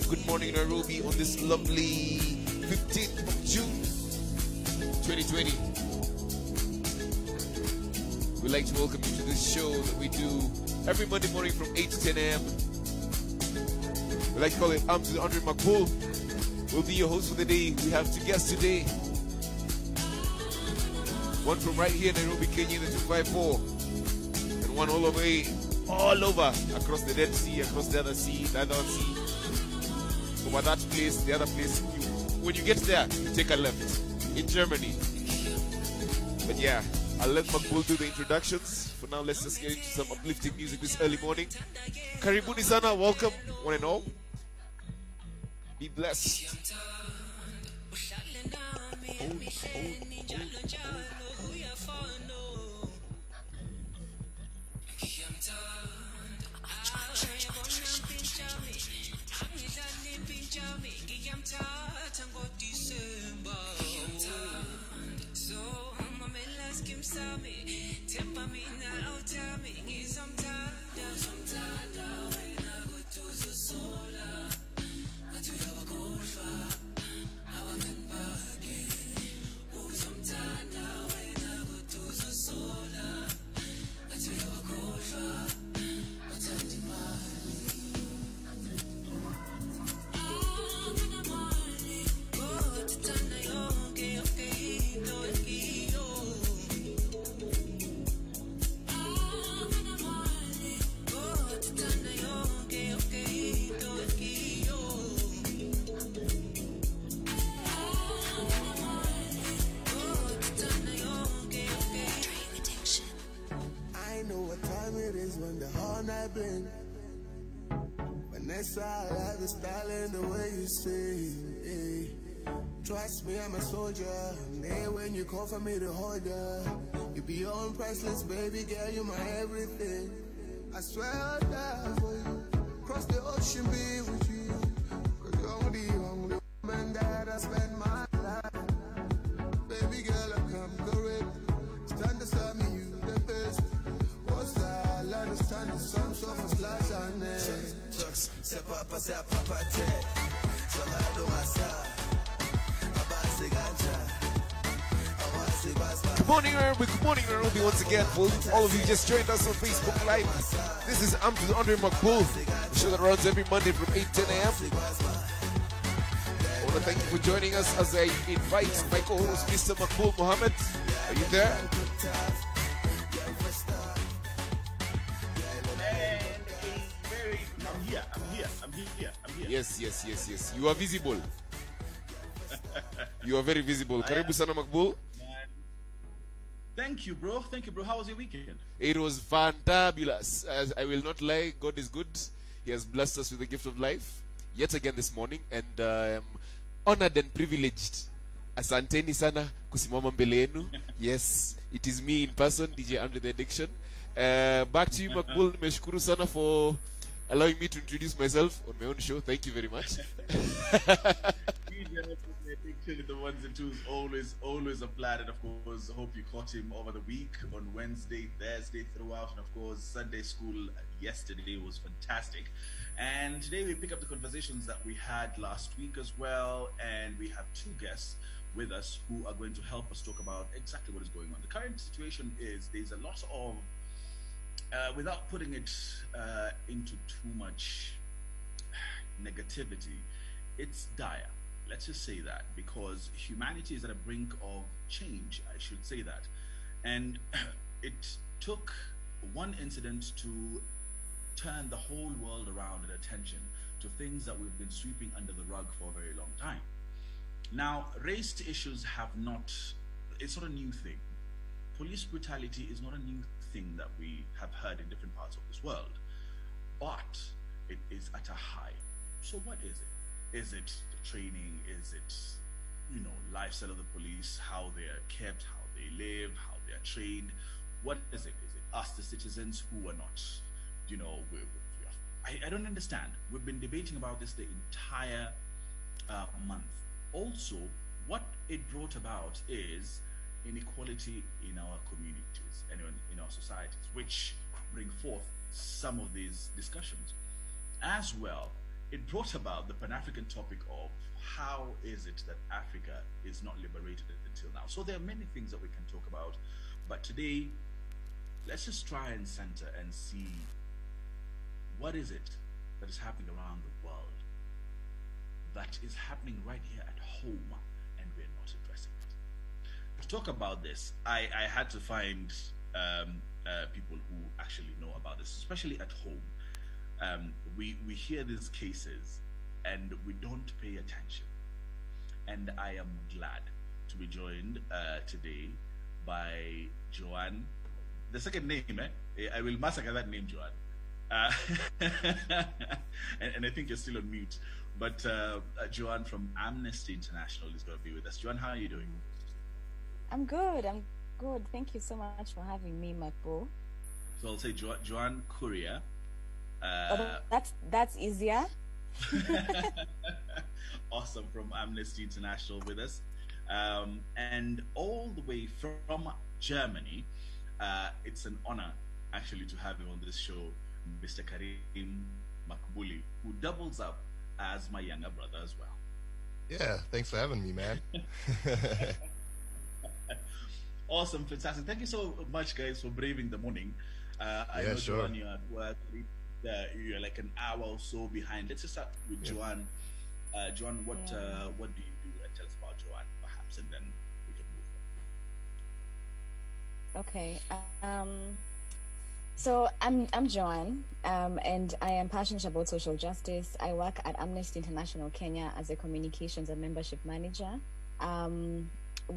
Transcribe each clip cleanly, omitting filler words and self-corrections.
Good morning, Nairobi, on this lovely 15th of June 2020. We'd like to welcome you to this show that we do every Monday morning from 8 to 10 a.m. We like to call it I'm to Andre Makbul. We'll be your host for the day. We have two guests today. One from right here in Nairobi, Kenya, the 254, and one all over across the Dead Sea, across the other sea, over that place, the other place. When you get there, you take a left in Germany. But yeah, I'll let Makbul do the introductions. For now, let's just get into some uplifting music this early morning. Karibuni sana, welcome, one and all. Be blessed. Vanessa, I like the style and the way you say, hey. Trust me, I'm a soldier. I'm there when you call for me to hold ya. You beyond priceless, baby girl, you're my everything. I swear I'll die for you. Cross the ocean, be with you. Cause you're the only woman that I spend my life. Baby girl, I come correct. Stand beside me, you the best. What's that? I understand the sun, so for slash on it. C'est papa, te. So I do my side. Good morning, Nairobi, once again. For all of you just joined us on Facebook Live, this is I'm to Andre Makbul, the show that runs every Monday from 8 to 10 a.m. I want to thank you for joining us as I invite my co-host, Mr. Makbul Mohammed. Are you there? I'm here. Yes. You are visible. You are very visible. Karibu sana Makbul. Thank you, bro. How was your weekend? It was fantabulous. As I will not lie, God is good. He has blessed us with the gift of life yet again this morning, and I'm honored and privileged. Asanteni sana kusimama mbele yenu. Yes, it is me in person, DJ Under the Addiction. Back to you, Makbul. Nimeshukuru sana for allowing me to introduce myself on my own show. Thank you very much. The ones and twos, always a plan. And of course, I hope you caught him over the week on Wednesday, Thursday, throughout. And of course, Sunday school yesterday was fantastic. And today we pick up the conversations that we had last week as well. And we have two guests with us who are going to help us talk about exactly what is going on. The current situation is there's a lot of without putting it into too much negativity, it's dire. Let's just say that, because humanity is at a brink of change, I should say that. And it took one incident to turn the whole world around and attention to things that we've been sweeping under the rug for a very long time. Now, race issues it's not a new thing. Police brutality is not a new thing that we have heard in different parts of this world, but it is at a high. So what is it? Is it the training? Is it, lifestyle of the police, how they are kept, how they live, how they are trained? What is it? Is it us, the citizens, who are not, I don't understand. We've been debating about this the entire month. Also, what it brought about is inequality in our communities and in our societies, which bring forth some of these discussions. As well, it brought about the Pan-African topic of how is it that Africa is not liberated until now. So there are many things that we can talk about, but today, let's just try and center and see what is it that is happening around the world that is happening right here at home, and we're not addressing it. To talk about this, I had to find people who actually know about this, especially at home. We hear these cases and we don't pay attention. And I am glad to be joined today by Joanne. The second name, I will massacre that name, Joanne. And I think you're still on mute. But Joanne from Amnesty International is going to be with us. Joanne, how are you doing? I'm good. Thank you so much for having me, Makbo. So I'll say Joanne Courier. That's easier. Awesome, from Amnesty International with us. And all the way from Germany, it's an honor actually to have him on this show, Mr. Karim Makbuli, who doubles up as my younger brother as well. Yeah, thanks for having me, man. Awesome, fantastic. Thank you so much, guys, for braving the morning. I know, sure. Joanne, you're at work. You're like an hour or so behind. Let's just start with Joanne. Joanne, what do you do? And tell us about Joanne, perhaps, and then we can move on. Okay. So I'm Joanne, and I am passionate about social justice. I work at Amnesty International Kenya as a communications and membership manager.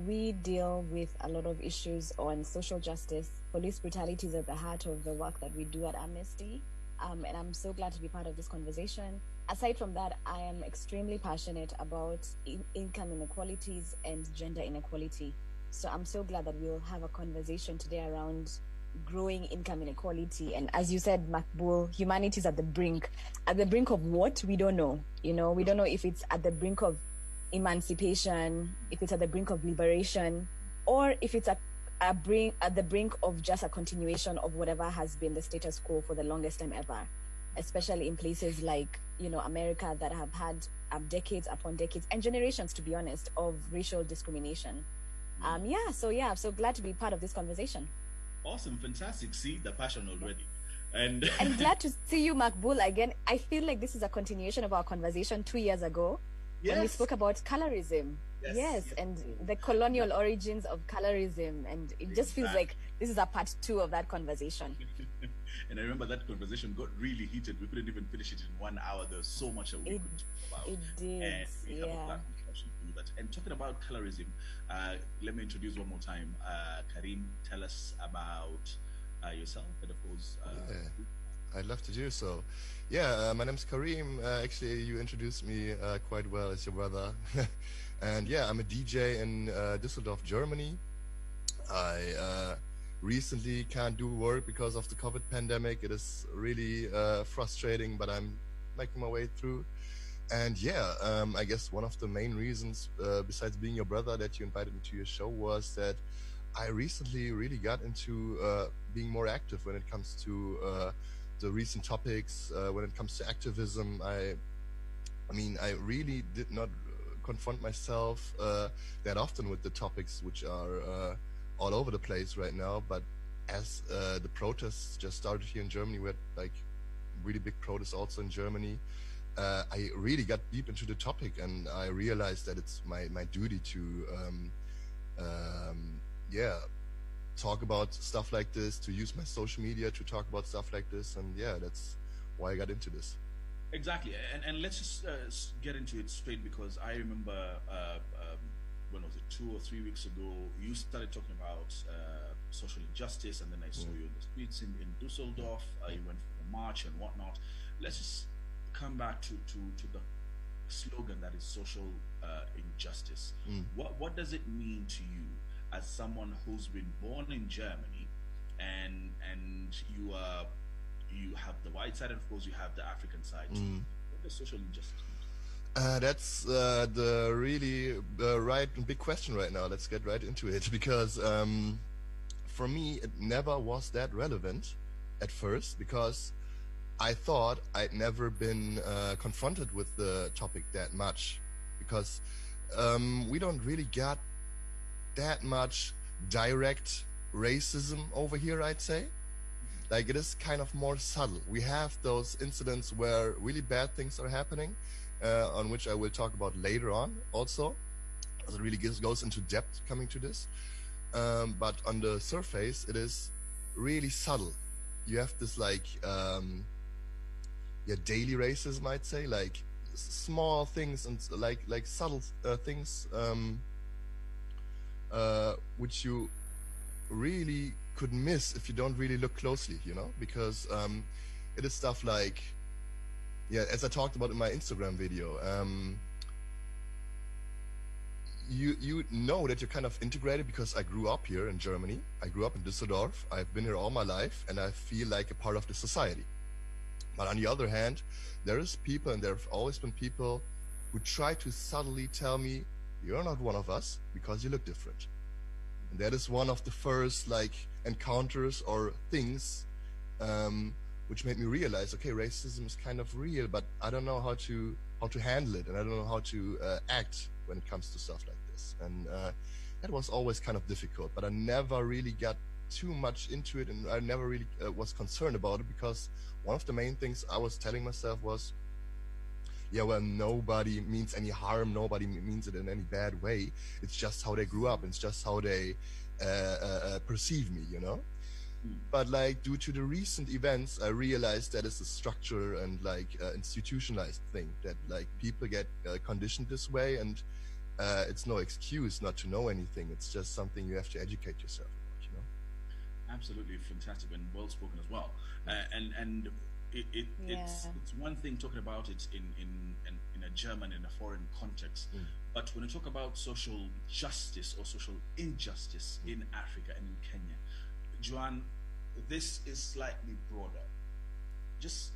We deal with a lot of issues on social justice. Police brutality is at the heart of the work that we do at Amnesty, and I'm so glad to be part of this conversation. Aside from that, I am extremely passionate about income inequalities and gender inequality. So I'm so glad that we'll have a conversation today around growing income inequality. And as you said, Makbul, humanity is at the brink. At the brink of what? We don't know. We don't know if it's at the brink of emancipation, if it's at the brink of liberation, or if it's at the brink of just a continuation of whatever has been the status quo for the longest time ever, especially in places like, America, that have had decades upon decades and generations, to be honest, of racial discrimination. I'm so glad to be part of this conversation. Awesome, fantastic. See the passion already. And I'm glad to see you, Makbul, again. I feel like this is a continuation of our conversation 2 years ago when we spoke about colorism. Yes, and the colonial origins of colorism. And it just feels like this is a part 2 of that conversation. And I remember that conversation got really heated. We couldn't even finish it in 1 hour. There was so much that we could talk about. It did, and we have a platform to actually do that. And talking about colorism, let me introduce one more time. Karim, tell us about yourself and of course... I'd love to do so. My name's Karim. Actually, you introduced me quite well as your brother. And I'm a DJ in Düsseldorf, Germany. I recently can't do work because of the COVID pandemic. It is really frustrating, but I'm making my way through. And I guess one of the main reasons, besides being your brother, that you invited me to your show was that I recently really got into being more active when it comes to the recent topics, when it comes to activism. I really did not confront myself that often with the topics which are all over the place right now. But as the protests just started here in Germany, we had like really big protests also in Germany. I really got deep into the topic, and I realized that it's my duty to talk about stuff like this, to use my social media to talk about stuff like this. And that's why I got into this. Exactly, and let's just get into it straight, because I remember when was it, 2 or 3 weeks ago, you started talking about social injustice, and then I saw you in the streets in Dusseldorf. You went for the march and whatnot. Let's just come back to the slogan that is social injustice. What does it mean to you as someone who's been born in Germany, and you have the white side, and of course you have the African side too? What does social injustice mean? That's the really right big question right now. Let's get right into it, because for me it never was that relevant at first, because I thought I'd never been confronted with the topic that much, because we don't really got that much direct racism over here, I'd say. Like, it is kind of more subtle. We have those incidents where really bad things are happening, on which I will talk about later on also, as it really goes into depth coming to this. But on the surface, it is really subtle. You have this like, daily racism, I'd say, like small things and like subtle things, which you really could miss if you don't really look closely, you know, because it is stuff like, as I talked about in my Instagram video, you know that you're kind of integrated, because I grew up here in Germany. I grew up in Düsseldorf. I've been here all my life, and I feel like a part of the society. But on the other hand, there is people, and there have always been people who try to subtly tell me, you're not one of us because you look different. And that is one of the first like encounters or things which made me realize, okay, racism is kind of real, but I don't know how to handle it, and I don't know how to act when it comes to stuff like this. And that was always kind of difficult, but I never really got too much into it, and I never really was concerned about it, because one of the main things I was telling myself was, well, nobody means any harm, nobody means it in any bad way. It's just how they grew up, it's just how they perceive me, you know? But like, due to the recent events, I realized that it's a structure and like institutionalized thing, that like people get conditioned this way, and it's no excuse not to know anything. It's just something you have to educate yourself about, you know? Absolutely fantastic and well spoken as well. And it's one thing talking about it in a German, in a foreign context, but when you talk about social justice or social injustice in Africa and in Kenya, Joanne, this is slightly broader. Just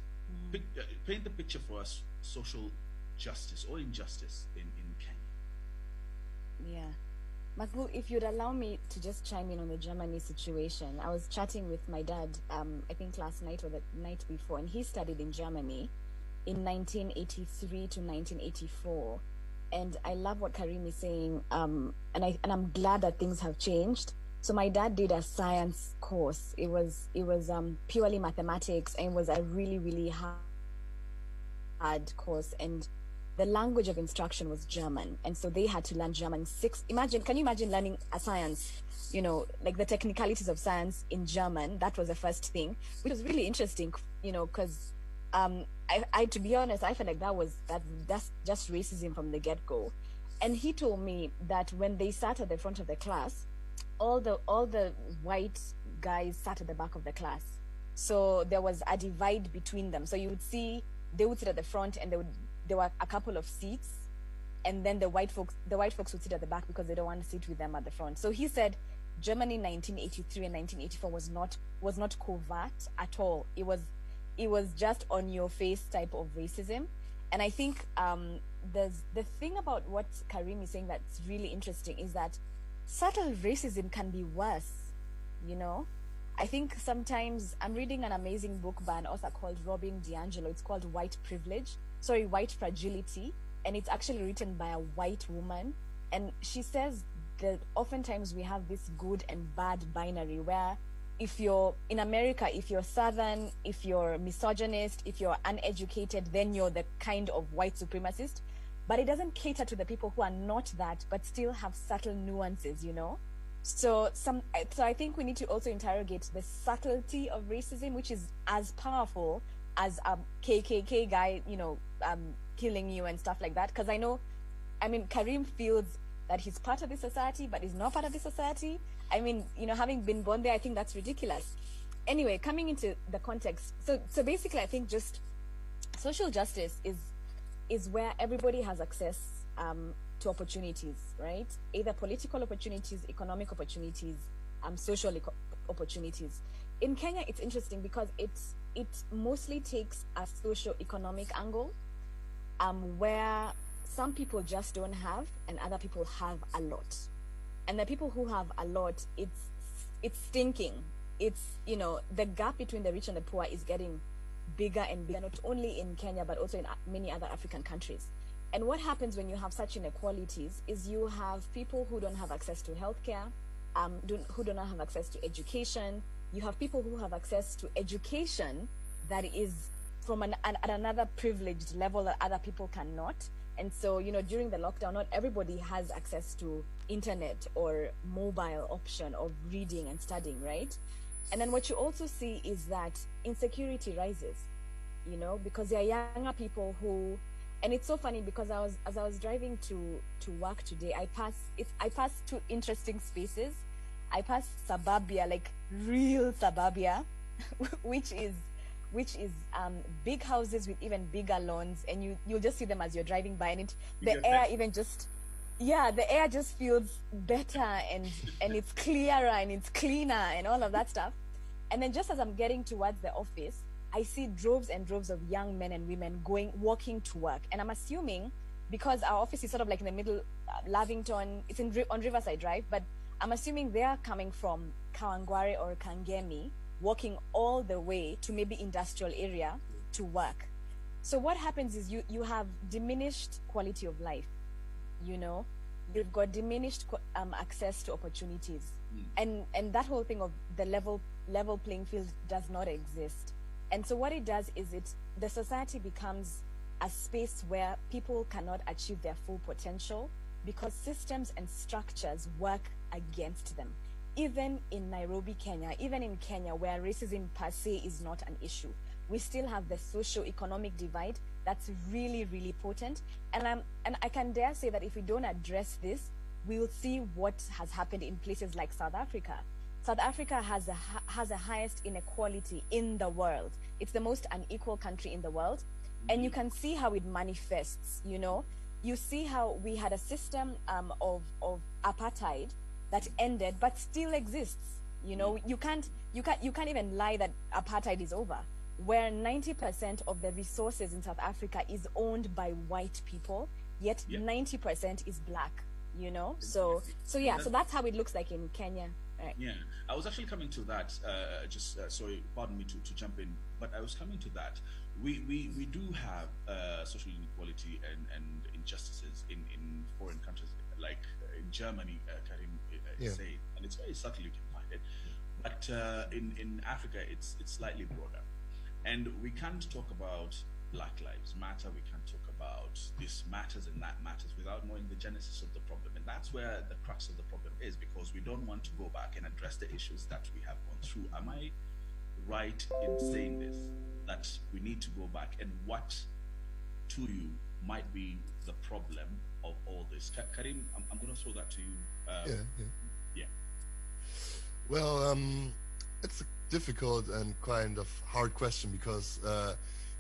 paint the picture for us: social justice or injustice in Kenya. Yeah. Makbul, if you'd allow me to just chime in on the Germany situation. I was chatting with my dad, I think last night or the night before, and he studied in Germany in 1983 to 1984. And I love what Karim is saying, and I'm glad that things have changed. So my dad did a science course. It was purely mathematics, and it was a really, really hard course. And the language of instruction was German, and so they had to learn German. Can you imagine learning a science, you know, like the technicalities of science in German? That was the first thing, which was really interesting, you know, because I to be honest, I felt like that's just racism from the get-go. And he told me that when they sat at the front of the class, all the white guys sat at the back of the class, so there was a divide between them. So you would see they would sit at the front, and there were a couple of seats, and then the white folks would sit at the back because they don't want to sit with them at the front. So he said Germany in 1983 and 1984 was not covert at all. It was just on your face type of racism. And I think there's the thing about what Karim is saying that's really interesting is that subtle racism can be worse, you know? I think sometimes I'm reading an amazing book by an author called Robin DiAngelo. It's called White Fragility, and it's actually written by a white woman. And she says that oftentimes we have this good and bad binary, where if you're in America, if you're Southern, if you're misogynist, if you're uneducated, then you're the kind of white supremacist. But it doesn't cater to the people who are not that, but still have subtle nuances, you know? So I think we need to also interrogate the subtlety of racism, which is as powerful as a KKK guy, killing you and stuff like that. Because Karim feels that he's part of the society, but he's not part of the society. Having been born there, I think that's ridiculous. Anyway, coming into the context, so basically, I think just social justice is where everybody has access to opportunities, right? Either political opportunities, economic opportunities, social opportunities. In Kenya, it's interesting because it mostly takes a socio-economic angle, where some people just don't have, and other people have a lot. And the people who have a lot, it's stinking. It's, the gap between the rich and the poor is getting bigger and bigger, not only in Kenya, but also in many other African countries. And what happens when you have such inequalities is you have people who don't have access to healthcare, who do not have access to education. You have people who have access to education that is from at another privileged level that other people cannot. And so, during the lockdown, not everybody has access to internet or mobile option of reading and studying, right? And then what you also see is that insecurity rises, because there are younger people who, and it's so funny because as I was driving to work today, I passed two interesting spaces. I passed suburbia, like real suburbia, which is big houses with even bigger lawns, and you'll just see them as you're driving by, and the air just feels better, and it's clearer and it's cleaner and all of that stuff. And then just as I'm getting towards the office, I see droves and droves of young men and women walking to work, and I'm assuming because our office is sort of like in the middle, Lavington, it's on Riverside Drive, but I'm assuming they are coming from Kawangware or Kangemi, walking all the way to maybe industrial area to work. So what happens is you have diminished quality of life, you've got diminished access to opportunities, and that whole thing of the level playing field does not exist. And so what it does is the society becomes a space where people cannot achieve their full potential because systems and structures work against them. Even in Nairobi, Kenya, even in Kenya, where racism per se is not an issue, we still have the socio-economic divide that's really, really potent. And I can dare say that if we don't address this, we will see what has happened in places like South Africa. South Africa has the highest inequality in the world. It's the most unequal country in the world. And you can see how it manifests, You see how we had a system of apartheid that ended but still exists. You can't even lie that apartheid is over, where 90% of the resources in South Africa is owned by white people, yet 90% is black, so that's how it looks like in Kenya. Right. Yeah, I was actually coming to that. Sorry, pardon me to jump in, but I was coming to that. We do have social inequality and injustices in foreign countries, like in Germany, Karim is saying, and it's very subtle, you can find it. But in Africa, it's slightly broader, and we can't talk about Black Lives Matter. We can't talk about this matters and that matters without knowing the genesis of the problem, and that's where the crux of the problem is, because we don't want to go back and address the issues that we have gone through. Am I right in saying this, that we need to go back, and what to you might be the problem of all this? Karim, I'm going to throw that to you. Yeah. Well, it's a difficult and kind of hard question, because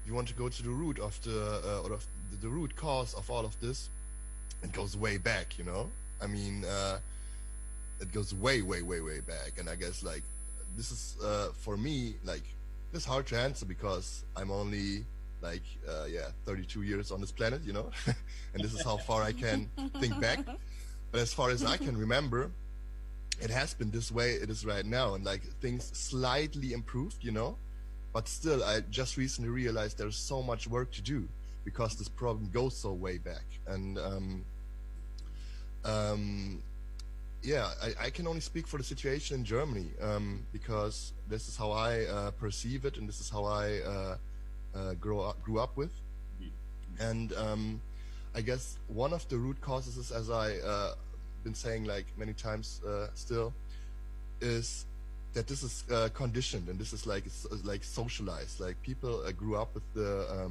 you want to go to the root of the root cause of all of this. It goes way back, I mean, it goes way back, and I guess like this is for me, like, it's hard to answer because I'm only like 32 years on this planet, and this is how far I can think back. But as far as I can remember, it has been this way it is right now, and like things slightly improved, but still I just recently realized there's so much work to do because this problem goes so way back. And I can only speak for the situation in Germany, because this is how I perceive it, and this is how I grew up with. And I guess one of the root causes is, as I been saying like many times still, is that this is conditioned, and this is like socialized. Like people grew up with the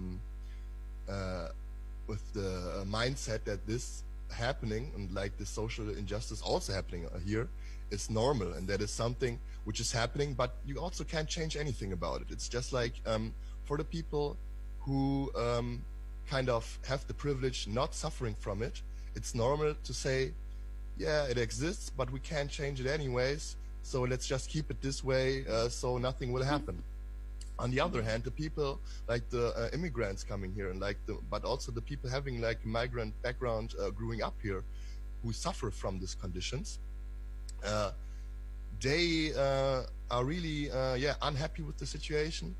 mindset that this happening, and like the social injustice also happening here, is normal, and that is something which is happening, but you also can't change anything about it. It's just like for the people who kind of have the privilege not suffering from it, it's normal to say, yeah, it exists, but we can't change it anyways, so let's just keep it this way, so nothing will happen. On the other hand, the people like the immigrants coming here, and but also the people having like migrant background growing up here, who suffer from these conditions, they are really unhappy with the situation,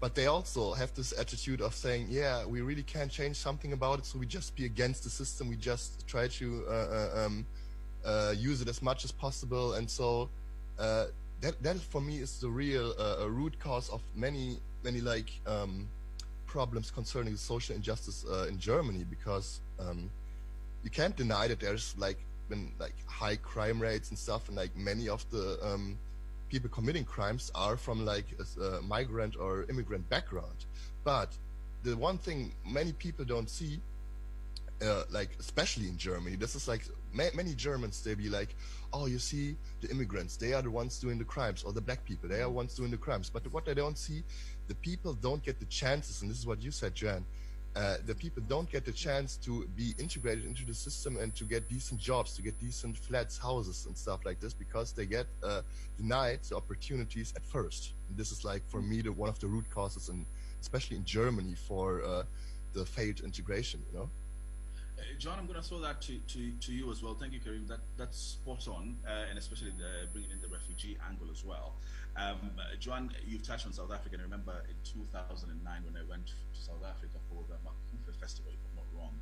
but they also have this attitude of saying, yeah, we really can't change something about it, so we just be against the system, we just try to use it as much as possible. And so that for me is the real root cause of many like problems concerning social injustice in Germany, because you can't deny that there's like been like high crime rates and stuff, and like many of the people committing crimes are from like a migrant or immigrant background. But the one thing many people don't see, like especially in Germany, this is like many Germans, they be like, oh, you see, the immigrants, they are the ones doing the crimes, or the black people, they are the ones doing the crimes. But what they don't see, the people don't get the chances, and this is what you said, Jan, the people don't get the chance to be integrated into the system and to get decent jobs, to get decent flats, houses and stuff like this, because they get denied the opportunities at first. And this is like, for me, one of the root causes, and especially in Germany, for the failed integration, you know? John, I'm going to throw that to you as well. Thank you, Karim. That's spot on, and especially bringing in the refugee angle as well. John, you've touched on South Africa. And I remember in 2009 when I went to South Africa for the Makufe Festival, if I'm not wrong,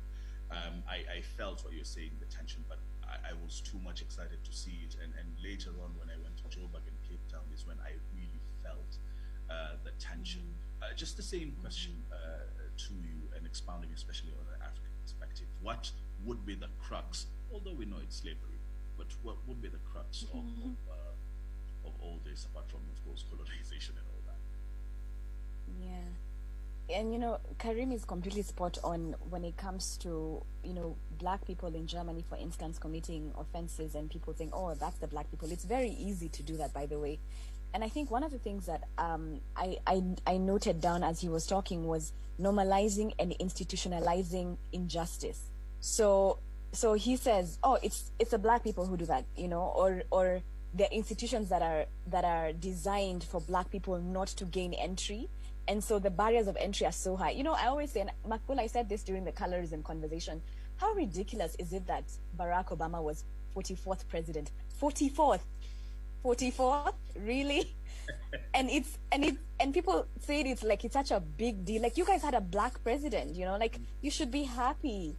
I felt what you're saying, the tension, but I was too much excited to see it. And later on, when I went to Joburg and Cape Town, is when I really felt the tension. Just the same question to you, and expounding especially on the African perspective. What would be the crux, although we know it's slavery, but what would be the crux of all this, apart from, of course, colonization and all that? Yeah. And, you know, Karim is completely spot on when it comes to, you know, black people in Germany, for instance, committing offenses, and people think, oh, that's the black people. It's very easy to do that, by the way. And I think one of the things that I noted down as he was talking was normalizing and institutionalizing injustice. So he says, oh, it's the black people who do that, you know, or the institutions that are designed for black people not to gain entry. And so the barriers of entry are so high. You know, I always say, and Makbul, I said this during the colorism conversation, how ridiculous is it that Barack Obama was 44th president? 44th? Really? and people say it's like it's such a big deal. Like, you guys had a black president, you know, like you should be happy.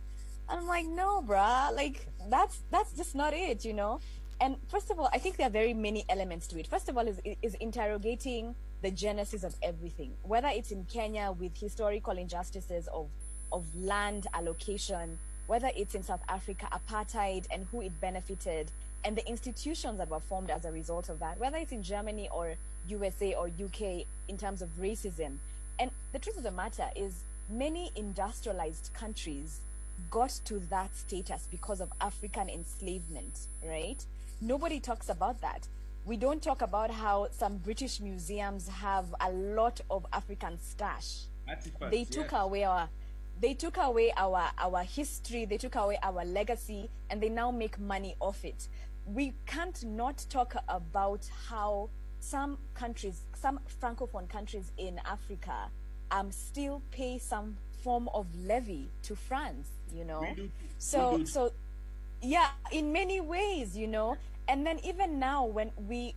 And I'm like, no, bruh, like that's just not it, you know. And first of all, I think there are very many elements to it. First of all, is interrogating the genesis of everything, whether it's in Kenya with historical injustices of land allocation, whether it's in South Africa, apartheid and who it benefited, and the institutions that were formed as a result of that, whether it's in Germany or USA or UK in terms of racism. And the truth of the matter is, many industrialized countries got to that status because of African enslavement, right? Nobody talks about that. We don't talk about how some British museums have a lot of African stash. They took away our history, they took away our legacy, and they now make money off it. We can't not talk about how some countries, some Francophone countries in Africa, still pay some form of levy to France, you know. So yeah, in many ways, you know. And then even now, when we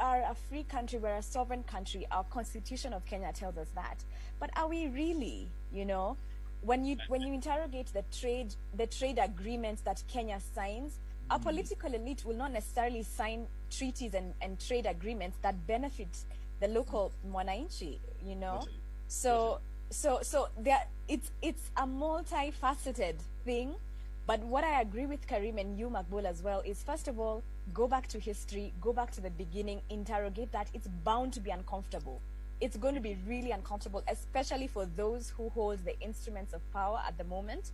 are a free country, we're a sovereign country, our constitution of Kenya tells us that. But are we really, you know? When you interrogate the trade agreements that Kenya signs, our political elite will not necessarily sign treaties and trade agreements that benefit the local mwananchi, you know. So there, it's a multifaceted thing. But what I agree with Karim and you, Makbul, as well, is, first of all, go back to history, go back to the beginning, interrogate that, it's bound to be uncomfortable. It's going to be really uncomfortable, especially for those who hold the instruments of power at the moment,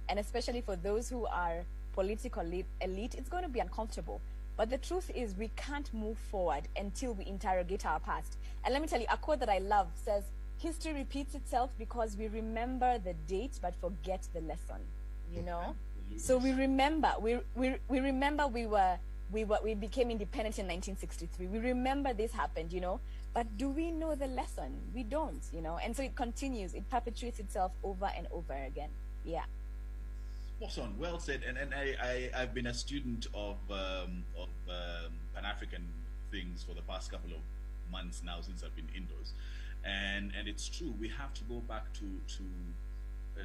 and especially for those who are political elite. It's going to be uncomfortable. But the truth is, we can't move forward until we interrogate our past. And let me tell you, a quote that I love says, history repeats itself because we remember the date but forget the lesson. You know? So we remember, we remember we became independent in 1963. We remember this happened, you know, but do we know the lesson? We don't, you know, and so it continues. It perpetuates itself over and over again. Yeah. Spot on. Well said. And I've been a student of Pan-African things for the past couple of months now since I've been indoors, and it's true. We have to go back to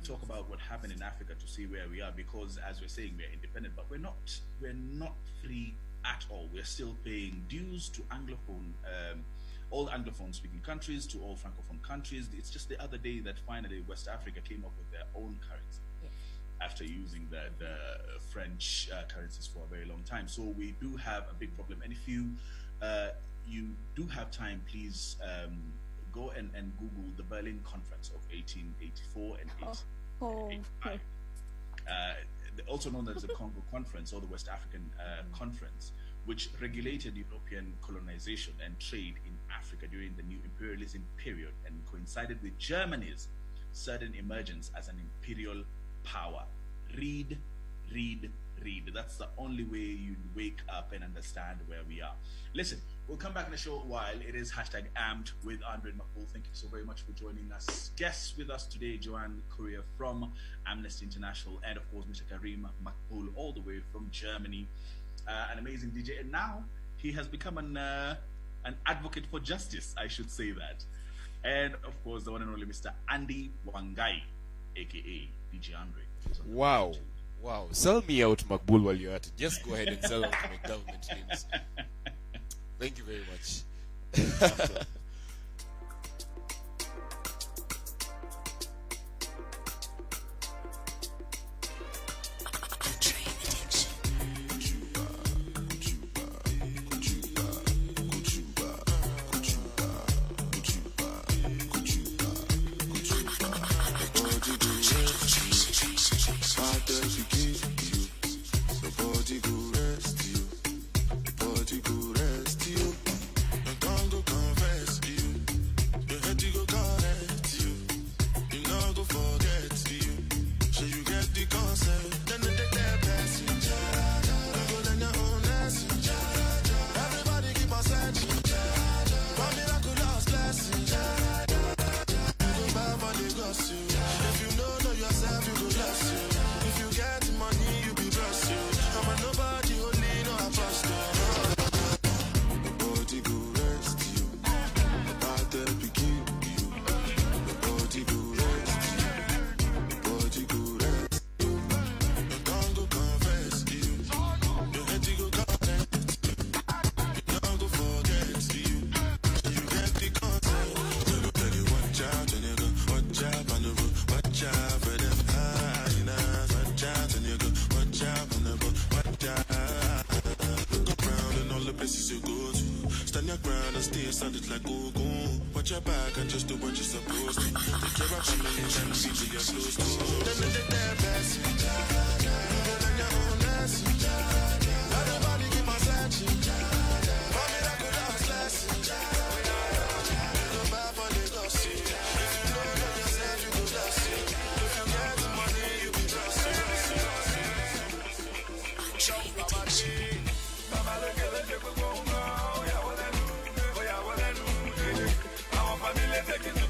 talk about what happened in Africa to see where we are, because as we're saying, we're independent, but we're not free at all. We're still paying dues to Anglophone, all Anglophone speaking countries, to all Francophone countries. It's just the other day that finally West Africa came up with their own currency after using the French currencies for a very long time. So we do have a big problem. And if you do have time, please go and Google the Berlin Conference of 1884 and 1885. Also known as the Congo Conference or the West African Conference, which regulated European colonization and trade in Africa during the new imperialism period and coincided with Germany's sudden emergence as an imperial power. Read. That's the only way you wake up and understand where we are. Listen, we'll come back in a short while. It is #amped with Andre Makbul. Thank you so very much for joining us. Guests with us today, Joanne Courier from Amnesty International, and of course, Mr. Karim Makbul, all the way from Germany. An amazing DJ, and now he has become an advocate for justice, I should say that. And of course, the one and only Mr. Andy Wangai, aka DJ Andre. Wow. Sell me out, Makbul, while you're at it. Just go ahead and sell out my government names. Thank you very much. Sounded like go. Watch your back and just do what you're supposed to. Take care of family and people you're close to. Then they their best. You go learn your own lesson. Everybody keep on searching. For miraculous lesson. Go back for the gossip. If you know yourself, you go bless you. If you get the money, you be blessed. Baba, look at the people go. Take it to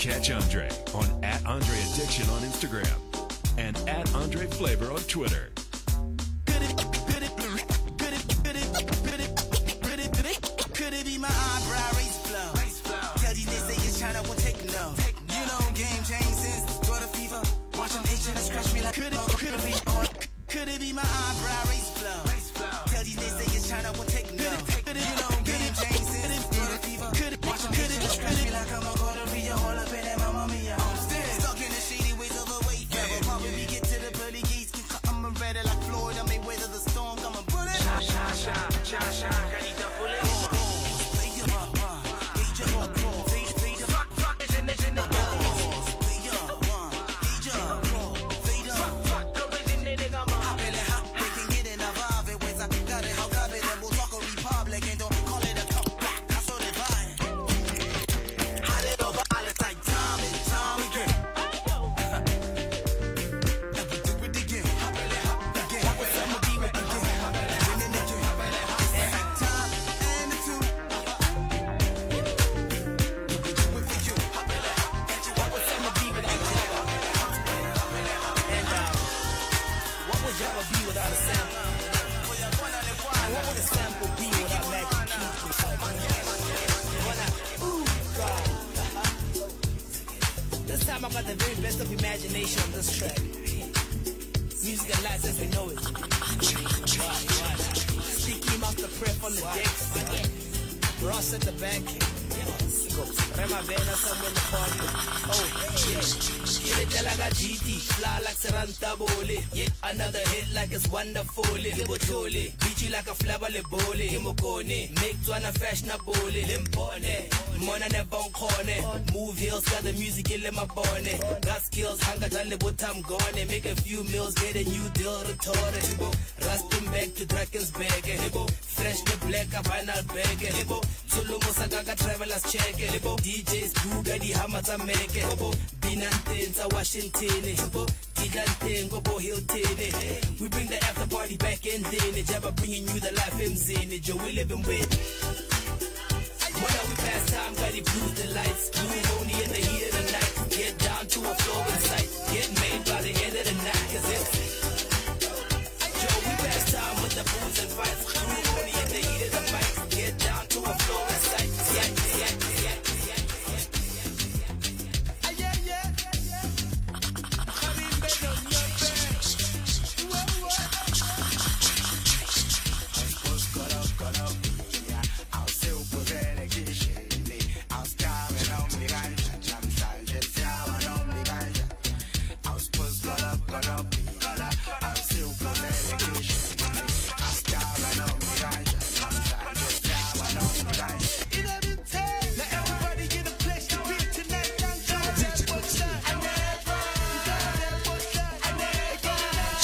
Catch Andre on @AndreAddiction on Instagram and @AndreFlavor on Twitter. Could it be my eyebrow race flow? Tell these niggas say it's China, won't take no. You know game change since got a fever. Watch them itch and scratch me like could it be my eyebrow race flow? Tell these niggas say it's China, won't take no. You know game change since got a fever. Watch them itch and scratch me like I'm a quarter be a whole up in that mama mia. Stuck in the shady ways of a wait. Probably we get to the pearly gates. I'm ready like Floyd. I may weather the storm. I'm a bullet. Shine, canita bullet. I got the very best of imagination on this track. Music and lights as we know it. Sticky Master Prep on the decks. Ross at the back. Rema Vena somewhere in the party. Oh, yeah. Get it like a GT. Fly like Saranta Bole. Yet another hit like it's wonderful. Libotole. Beat you like a flabba lebole. Himokone. Make Twana fashionable. Limpone. Mona never on corner. Move hills, got the music in my bonnet. Got skills, hanga done the bottom gone. Make a few meals, get a new deal retorted. Rusting back to Drakensberg. Fresh the black, a vinyl bag. Tulumo Sagaga travelers check. DJs, Bugatti, Hamata make. Binantenza, Washington. Tidanten, Gobo Hilton. We bring the after party back in then. Jabba bringing you the life MZ. Joe, we living with. When we pass time, got it blues the lights. Blue only in the heat of the night. Get down to a floor in sight. Get made by the end of the night. Cause it's Joe, we pass time with the booze and fights. Blue only in the heat of the night. Get down to a floor in sight.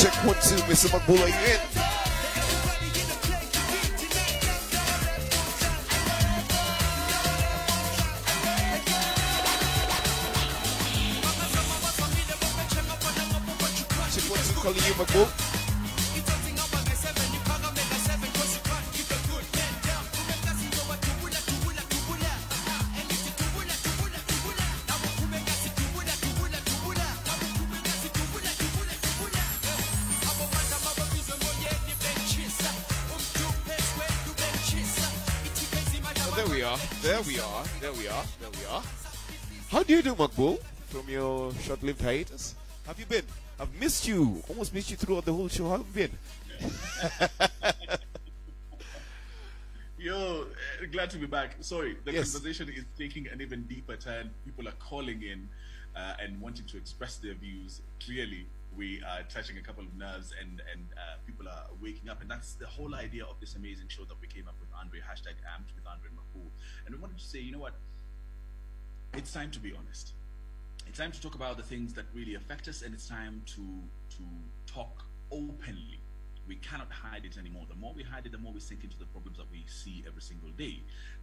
Check 1, 2, Mr. Magbulla, you in? Check 1, 2, calling you Magbulla. There we are. How do you do, Magbulla, from your short-lived hiatus? Have you been? I've missed you. Almost missed you throughout the whole show. How have you been? Yo, glad to be back. Sorry, the Yes. conversation is taking an even deeper turn. People are calling in and wanting to express their views. Clearly, we are touching a couple of nerves and people are waking up. And that's the whole idea of this amazing show that we came up with, Andre, #amped with Andre and Magbulla. And we wanted to say, you know what? It's time to be honest. It's time to talk about the things that really affect us, and it's time to talk openly. We cannot hide it anymore. The more we hide it, the more we sink into the problems that we see every single day.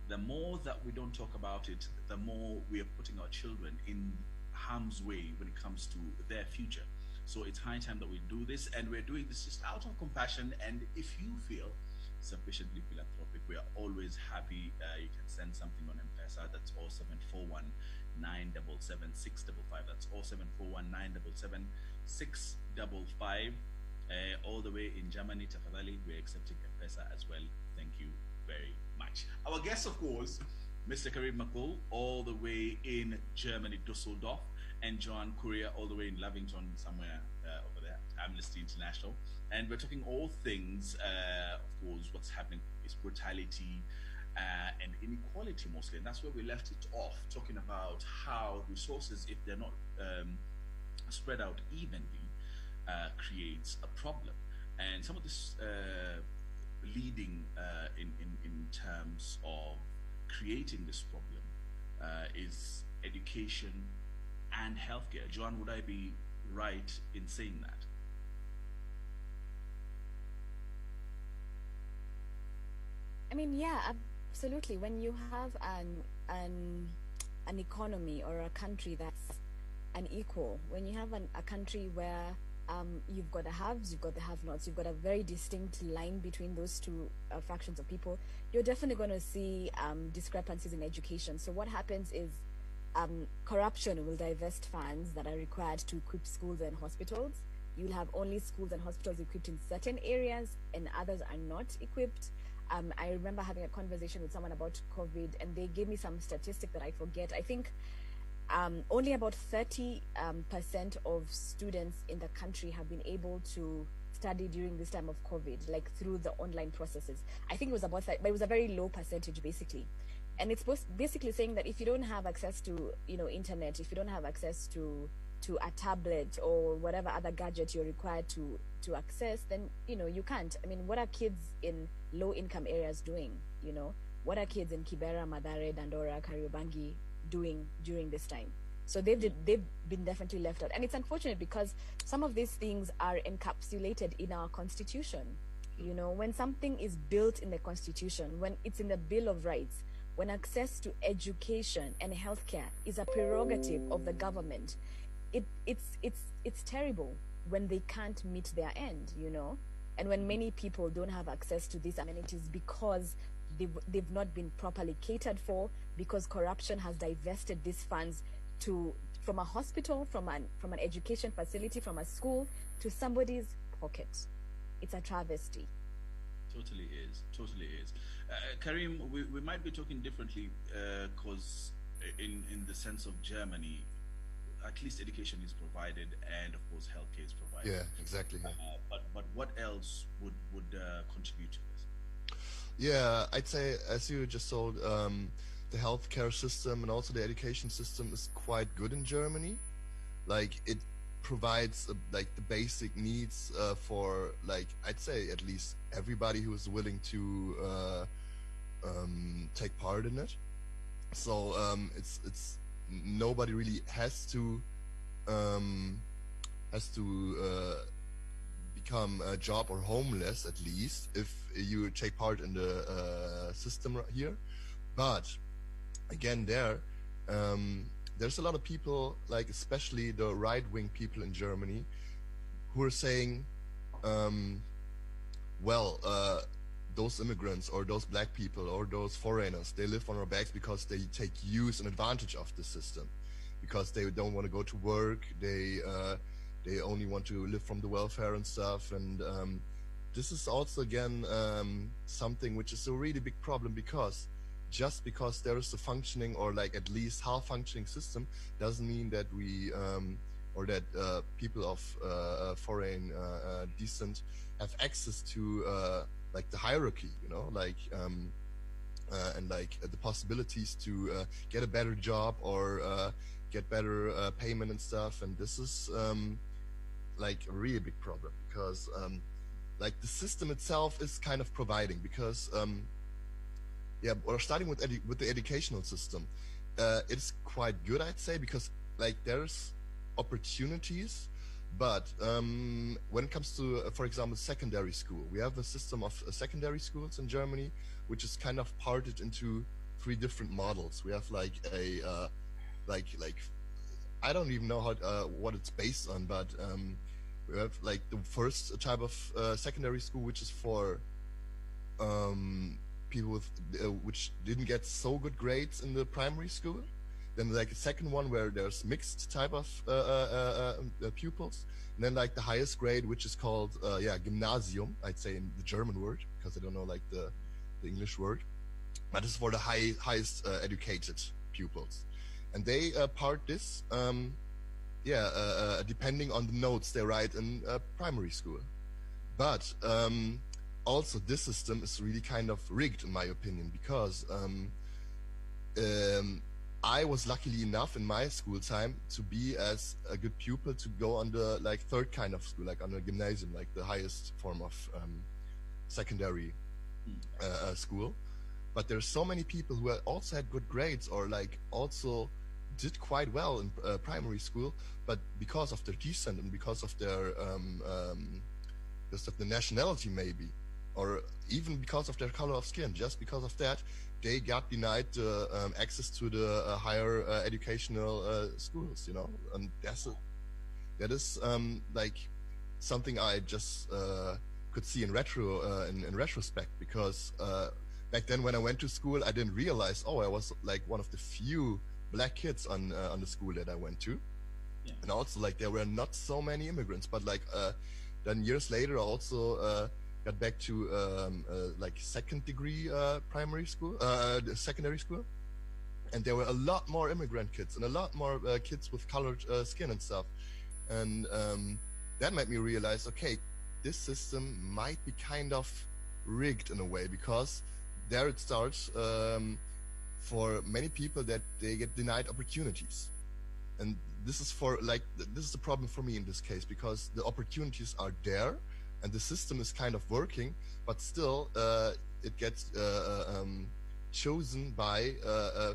The more that we don't talk about it, the more we are putting our children in harm's way when it comes to their future. So it's high time that we do this, and we're doing this just out of compassion. And if you feel sufficiently philanthropic, we are always happy. You can send something on M-Pesa. That's 0741 977 655. That's 0741 977 655. All the way in Germany, tafadhali, we're accepting M-Pesa as well. Thank you very much. Our guest, of course, Mr. Karim Makul, all the way in Germany, Dusseldorf, and John Courier, all the way in Lavington, somewhere over there, Amnesty International. And we're talking all things, of course, what's happening is brutality and inequality mostly. And that's where we left it off, talking about how resources, if they're not spread out evenly, creates a problem. And some of this leading in terms of creating this problem is education and healthcare. Joan, would I be right in saying that? I mean, yeah, absolutely. When you have an economy or a country that's unequal, when you have a country where you've got the haves, you've got the have-nots, you've got a very distinct line between those two fractions of people, you're definitely going to see discrepancies in education. So what happens is corruption will divest funds that are required to equip schools and hospitals. You'll have only schools and hospitals equipped in certain areas and others are not equipped. I remember having a conversation with someone about COVID and they gave me some statistic that I forget. I think only about 30% of students in the country have been able to study during this time of COVID, like through the online processes. I think it was about that, but it was a very low percentage basically. And it's basically saying that if you don't have access to, internet, if you don't have access to a tablet or whatever other gadget you're required to access, then, you can't. I mean, what are kids in low income areas doing? What are kids in Kibera, Mathare, Dandora, Kariobangi doing during this time? So they've been definitely left out. And it's unfortunate because some of these things are encapsulated in our constitution. When something is built in the constitution, when it's in the Bill of Rights, when access to education and healthcare is a prerogative of the government, it's terrible when they can't meet their end, and when many people don't have access to these amenities because they've not been properly catered for, because corruption has divested these funds from a hospital, from an education facility, from a school to somebody's pocket. It's a travesty. Totally is. Karim, we might be talking differently because in the sense of Germany, at least education is provided and of course healthcare is provided. Yeah, exactly. But what else would contribute to this? Yeah, I'd say, as you just told, the healthcare system and also the education system is quite good in Germany. Like, it provides like the basic needs for, like, I'd say at least everybody who is willing to take part in it. So it's nobody really has to become a job or homeless, at least if you take part in the system here. But again, there's a lot of people, like especially the right-wing people in Germany, who are saying, those immigrants or those black people or those foreigners, they live on our backs because they take use and advantage of the system, because they don't want to go to work, they only want to live from the welfare and stuff. And this is also, again, something which is a really big problem, because just because there is a functioning or like at least half functioning system doesn't mean that we or that people of foreign descent have access to like the hierarchy, and like the possibilities to get a better job or get better payment and stuff. And this is like a really big problem, because like the system itself is kind of providing, because we're starting with the educational system. It's quite good, I'd say, because like there's opportunities, but when it comes to, for example, secondary school, we have a system of secondary schools in Germany, which is kind of parted into 3 different models. We have like a like I don't even know how what it's based on, but we have like the first type of secondary school, which is for people with which didn't get so good grades in the primary school. Then like a second one where there's mixed type of pupils, and then like the highest grade, which is called Gymnasium, I'd say in the German word, because I don't know like the English word, but this is for the highest educated pupils, and they part this depending on the notes they write in primary school. But also this system is really kind of rigged in my opinion, because I was luckily enough in my school time to be as a good pupil to go on the like third kind of school, like on the gymnasium, like the highest form of secondary school. But there's so many people who also had good grades or like also did quite well in primary school, but because of their descent and because of their nationality maybe, or even because of their color of skin, just because of that, they got denied access to the higher educational schools, you know. And that is like something I just could see in retrospect, because back then when I went to school, I didn't realize, I was like one of the few black kids on the school that I went to. Yeah. And also like there were not so many immigrants, but like then years later I also got back to like second degree primary school, secondary school, and there were a lot more immigrant kids and a lot more kids with colored skin and stuff, and that made me realize, okay, this system might be kind of rigged in a way, because there it starts for many people that they get denied opportunities, and this is the problem for me in this case, because the opportunities are there and the system is kind of working, but still it gets chosen by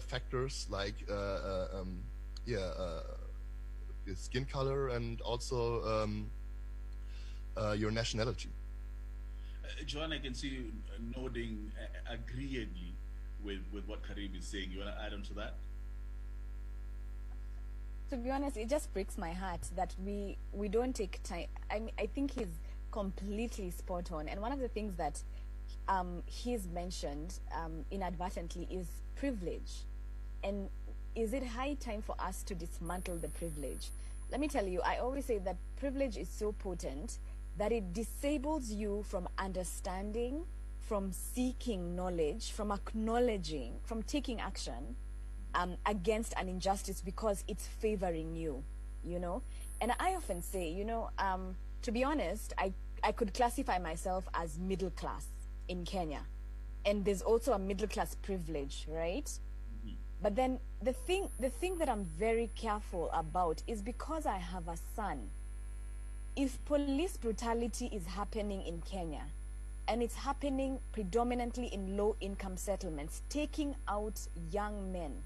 factors like skin color and also your nationality. John, I can see you nodding agreeably with what Karim is saying. You want to add on to that? To be honest, it just breaks my heart that we don't take time. I mean, I think he's completely spot on. And one of the things that he's mentioned inadvertently is privilege. And is it high time for us to dismantle the privilege? Let me tell you, I always say that privilege is so potent that it disables you from understanding, from seeking knowledge, from acknowledging, from taking action against an injustice because it's favoring you, you know? And I often say, you know, to be honest, I could classify myself as middle class in Kenya. And there's also a middle class privilege, right? Mm-hmm. But then the thing that I'm very careful about is because I have a son. If police brutality is happening in Kenya, and it's happening predominantly in low-income settlements, taking out young men,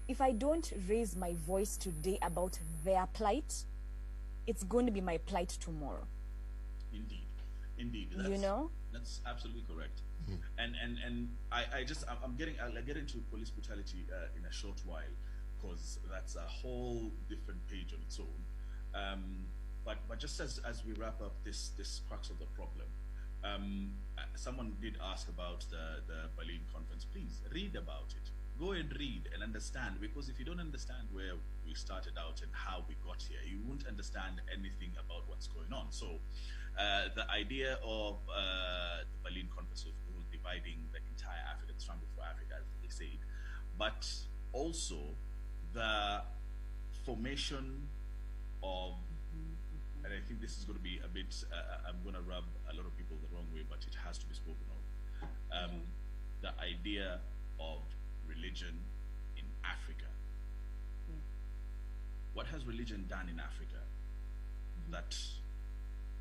if I don't raise my voice today about their plight, it's going to be my plight tomorrow. Indeed. You know? That's absolutely correct. Mm-hmm. And I'll get into police brutality in a short while, because that's a whole different page on its own. But just as we wrap up this crux of the problem, someone did ask about the Berlin conference. Please read about it. Go and read and understand, because if you don't understand where we started out and how we got here, you won't understand anything about what's going on. So the idea of the Berlin conference was dividing the entire Africa, the struggle for Africa, as they said, but also the formation of, and I think this is going to be a bit, I'm going to rub a lot of people the wrong way, but it has to be spoken of. The idea of religion in Africa. What has religion done in Africa that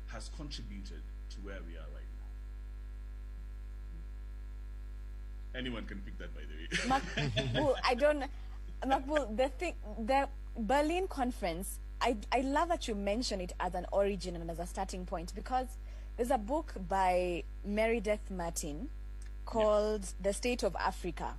has contributed to where we are right now? Anyone can pick that, by the way. Makbul, the Berlin conference, I love that you mention it as an origin and as a starting point, because there's a book by Meredith Martin called The State of Africa.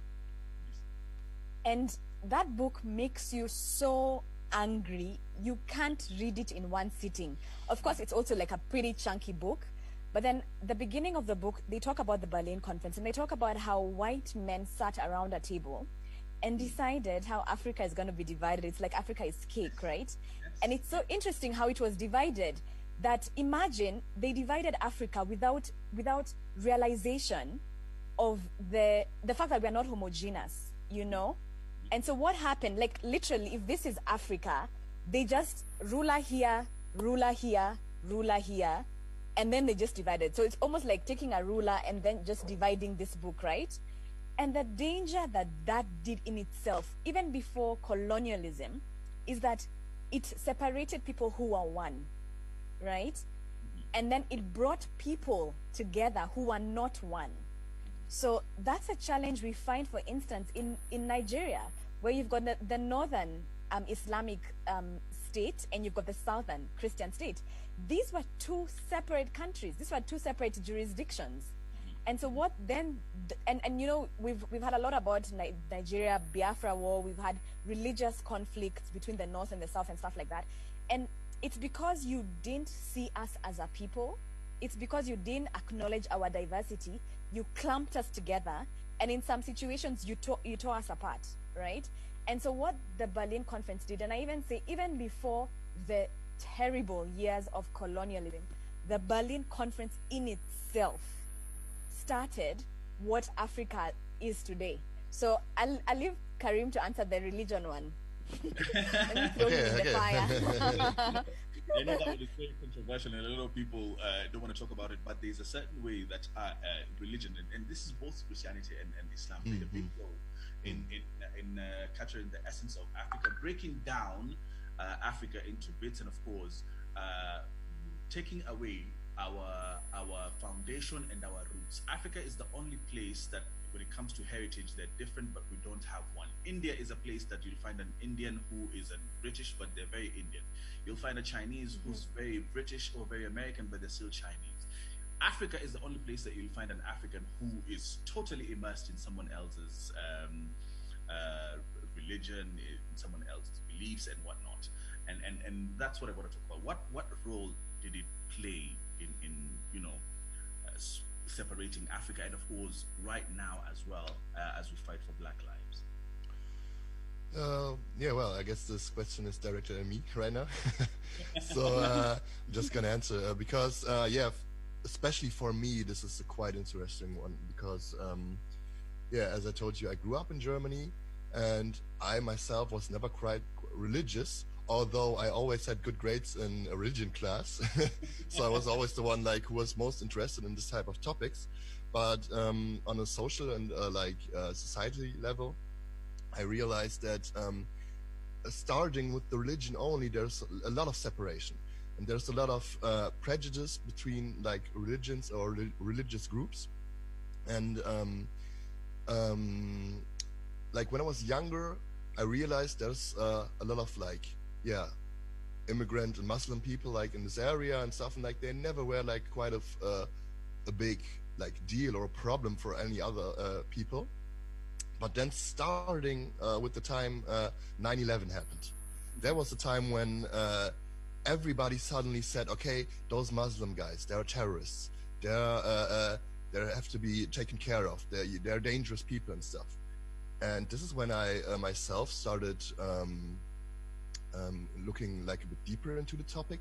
And that book makes you so angry, you can't read it in one sitting. Of course, it's also like a pretty chunky book, But then the beginning of the book, they talk about the Berlin Conference, and they talk about how white men sat around a table and decided how Africa is going to be divided. It's like Africa is cake, right? And it's so interesting how it was divided, that imagine they divided Africa without realization of the fact that we are not homogeneous, you know? And so what happened, like literally, if this is Africa, they just ruler here, ruler here, ruler here, and then they just divided. So it's almost like taking a ruler and then just dividing this book, right? And the danger that that did in itself, even before colonialism, is that it separated people who are one, right? And then it brought people together who are not one. So that's a challenge we find, for instance, in Nigeria, where you've got the northern Islamic state and you've got the southern Christian state. These were two separate countries. These were two separate jurisdictions. And so what then, and you know, we've had a lot about Nigeria, Biafra war, we've had religious conflicts between the north and the south and stuff like that. And it's because you didn't see us as a people. It's because you didn't acknowledge our diversity. You clumped us together, and in some situations you tore us apart, right? And so what the Berlin Conference did, and I even say even before the terrible years of colonialism, the Berlin Conference in itself started what Africa is today. So I'll leave Karim to answer the religion one. Let me throw him in the fire. I know that is very controversial, and a lot of people don't want to talk about it. But there's a certain way that religion, and this is both Christianity and Islam, played a big role in capturing the essence of Africa, breaking down Africa into bits, and of course, taking away our foundation and our roots. Africa is the only place that, when it comes to heritage, they're different, but we don't have one. India is a place that you'll find an Indian who is a British, but they're very Indian. You'll find a Chinese who's very British or very American, but they're still Chinese. Africa is the only place that you'll find an African who is totally immersed in someone else's religion, in someone else's beliefs and whatnot. And that's what I want to talk about. What role did it play in separating Africa, and of course right now as well, as we fight for Black lives? Yeah, well, I guess this question is directed at me right now. So I'm just gonna answer because especially for me, this is a quite interesting one because as I told you, I grew up in Germany, and I myself was never quite religious, although I always had good grades in a religion class. So I was always the one who was most interested in this type of topics. But on a social and society level, I realized that starting with the religion only, there's a lot of separation, and there's a lot of prejudice between religions or religious groups. And when I was younger, I realized there's a lot of immigrant and Muslim people in this area and stuff, and they never were quite a big deal or a problem for any other people. But then starting with the time 9/11 happened, there was a time when everybody suddenly said, okay, those Muslim guys, they're terrorists, they have to be taken care of, they're dangerous people and stuff. And this is when I myself started looking a bit deeper into the topic,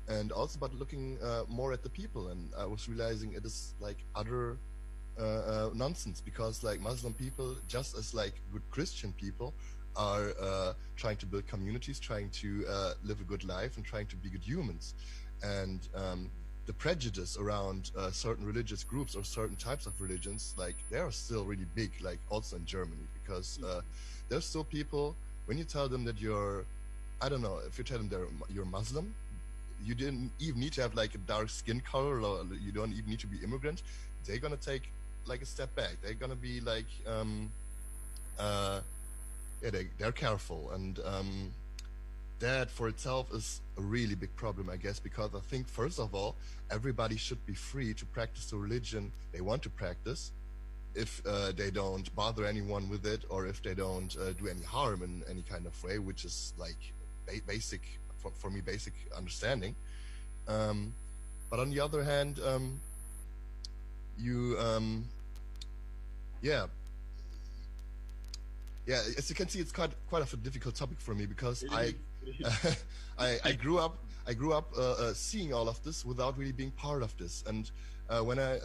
and also about looking more at the people, and I was realizing it is utter nonsense, because Muslim people, just as good Christian people, are trying to build communities, trying to live a good life, and trying to be good humans. And the prejudice around certain religious groups or certain types of religions, they are still really big, also in Germany, because there's still people, when you tell them that you're, I don't know, if you tell them you're Muslim, you didn't even need to have a dark skin color, or you don't even need to be immigrant. They're gonna take a step back. They're gonna be they're careful, and that for itself is a really big problem, I guess, because I think, first of all, everybody should be free to practice the religion they want to practice, if they don't bother anyone with it, or if they don't do any harm in any kind of way, which is basic for me, basic understanding. But on the other hand, you yeah, yeah, as you can see, it's quite of a difficult topic for me because I grew up seeing all of this without really being part of this. And when I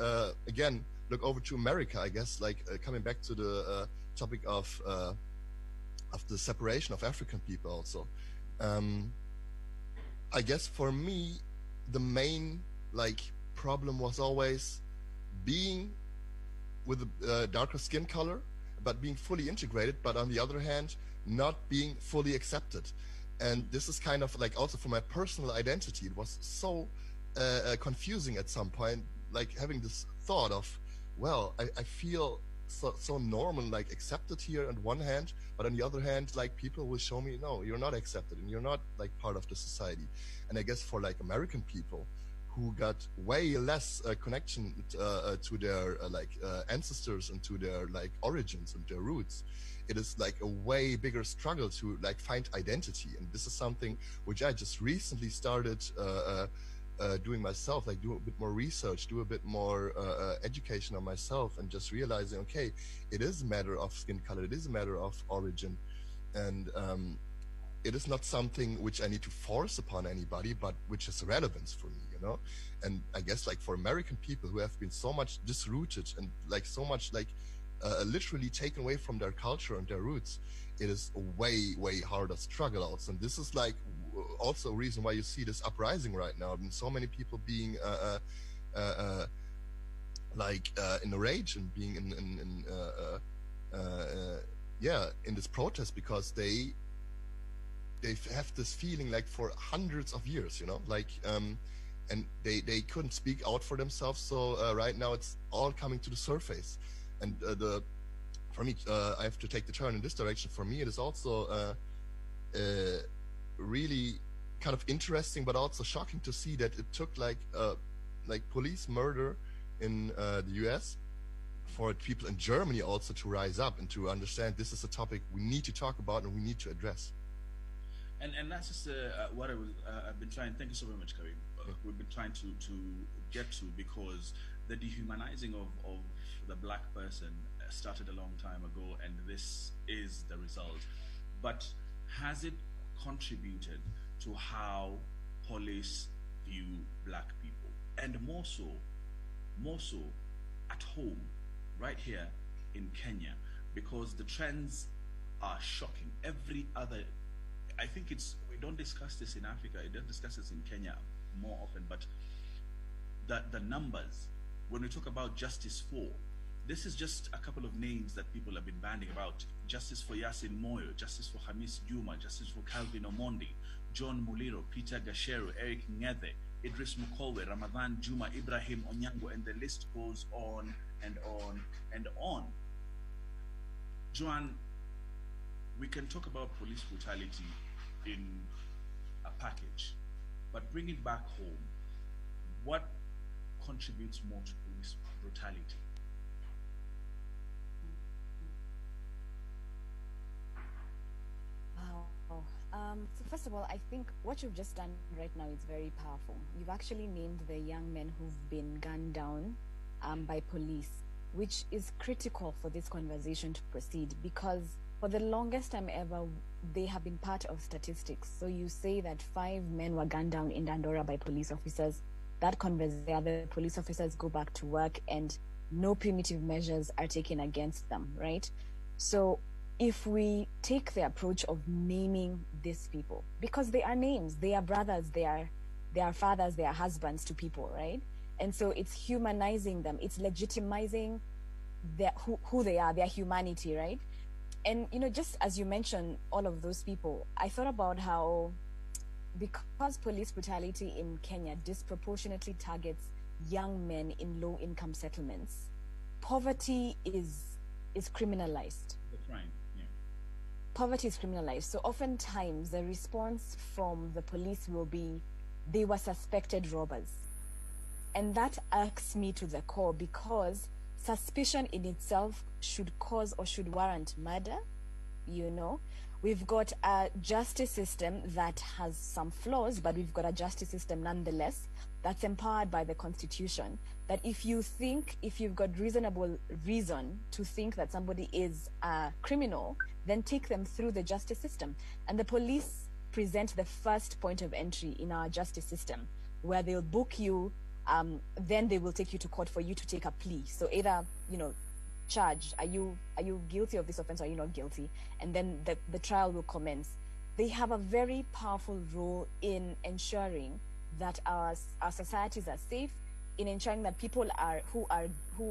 again look over to America, I guess, like coming back to the topic of the separation of African people also, I guess for me the main like problem was always being with a darker skin color, but being fully integrated, but on the other hand, not being fully accepted. And this is kind of like also for my personal identity, it was so confusing at some point, like having this thought of, well, I feel so normal, like accepted here on one hand, but on the other hand, like people will show me, no, you're not accepted and you're not like part of the society. And I guess for like American people who got way less connection to their ancestors and to their like origins and their roots, it is like a way bigger struggle to like find identity. And this is something which I just recently started doing myself, like do a bit more research, do a bit more education on myself, and just realizing, okay, it is a matter of skin color, it is a matter of origin, and it is not something which I need to force upon anybody, but which has relevance for me, you know. And I guess like for American people who have been so much disrooted and like so much like literally taken away from their culture and their roots, it is a way harder struggle also. And this is like also a reason why you see this uprising right now, and so many people being in a rage and being in this protest, because they have this feeling like for hundreds of years, you know, like and they couldn't speak out for themselves. So right now it's all coming to the surface. And for me, I have to take the turn in this direction. For me, it is also really kind of interesting, but also shocking to see that it took like police murder in the US for people in Germany also to rise up and to understand this is a topic we need to talk about and we need to address. And that's just what I've been trying. Thank you so very much, Karim. We've been trying to get to, because the dehumanizing of the black person started a long time ago, and this is the result. But has it contributed to how police view black people, and more so at home, right here in Kenya? Because the trends are shocking. I think we don't discuss this in Africa, we don't discuss this in Kenya more often, but the numbers, when we talk about Justice for, this is just a couple of names that people have been banding about. Justice for Yasin Moyo, Justice for Hamis Juma, Justice for Calvin Omondi, John Muliro, Peter Gashero, Eric Ngede, Idris Mukolwe, Ramadan Juma, Ibrahim Onyango, and the list goes on and on and on. Joan, we can talk about police brutality in a package, but bring it back home. What contributes more to police brutality? So first of all, I think what you've just done right now is very powerful. You've actually named the young men who've been gunned down by police, which is critical for this conversation to proceed, because for the longest time ever, they have been part of statistics. So you say that 5 men were gunned down in Dandora by police officers. That conversation, the other police officers go back to work and no punitive measures are taken against them, right? So if we take the approach of naming these people, because they are names, they are brothers, they are fathers, they are husbands to people, right? And so it's humanizing them, it's legitimizing who they are, their humanity, right? And, you know, just as you mentioned all of those people, I thought about how, because police brutality in Kenya disproportionately targets young men in low-income settlements, poverty is criminalized. That's right, yeah. Poverty is criminalized. So oftentimes the response from the police will be, they were suspected robbers. And that irks me to the core, because suspicion in itself should cause or should warrant murder. You know, we've got a justice system that has some flaws, but we've got a justice system nonetheless that's empowered by the Constitution that if you've got reasonable reason to think that somebody is a criminal, then take them through the justice system. And the police present the first point of entry in our justice system, where they'll book you, then they will take you to court for you to take a plea. So either, charge, are you guilty of this offense or are you not guilty? And then the trial will commence. They have a very powerful role in ensuring that our societies are safe, in ensuring that people who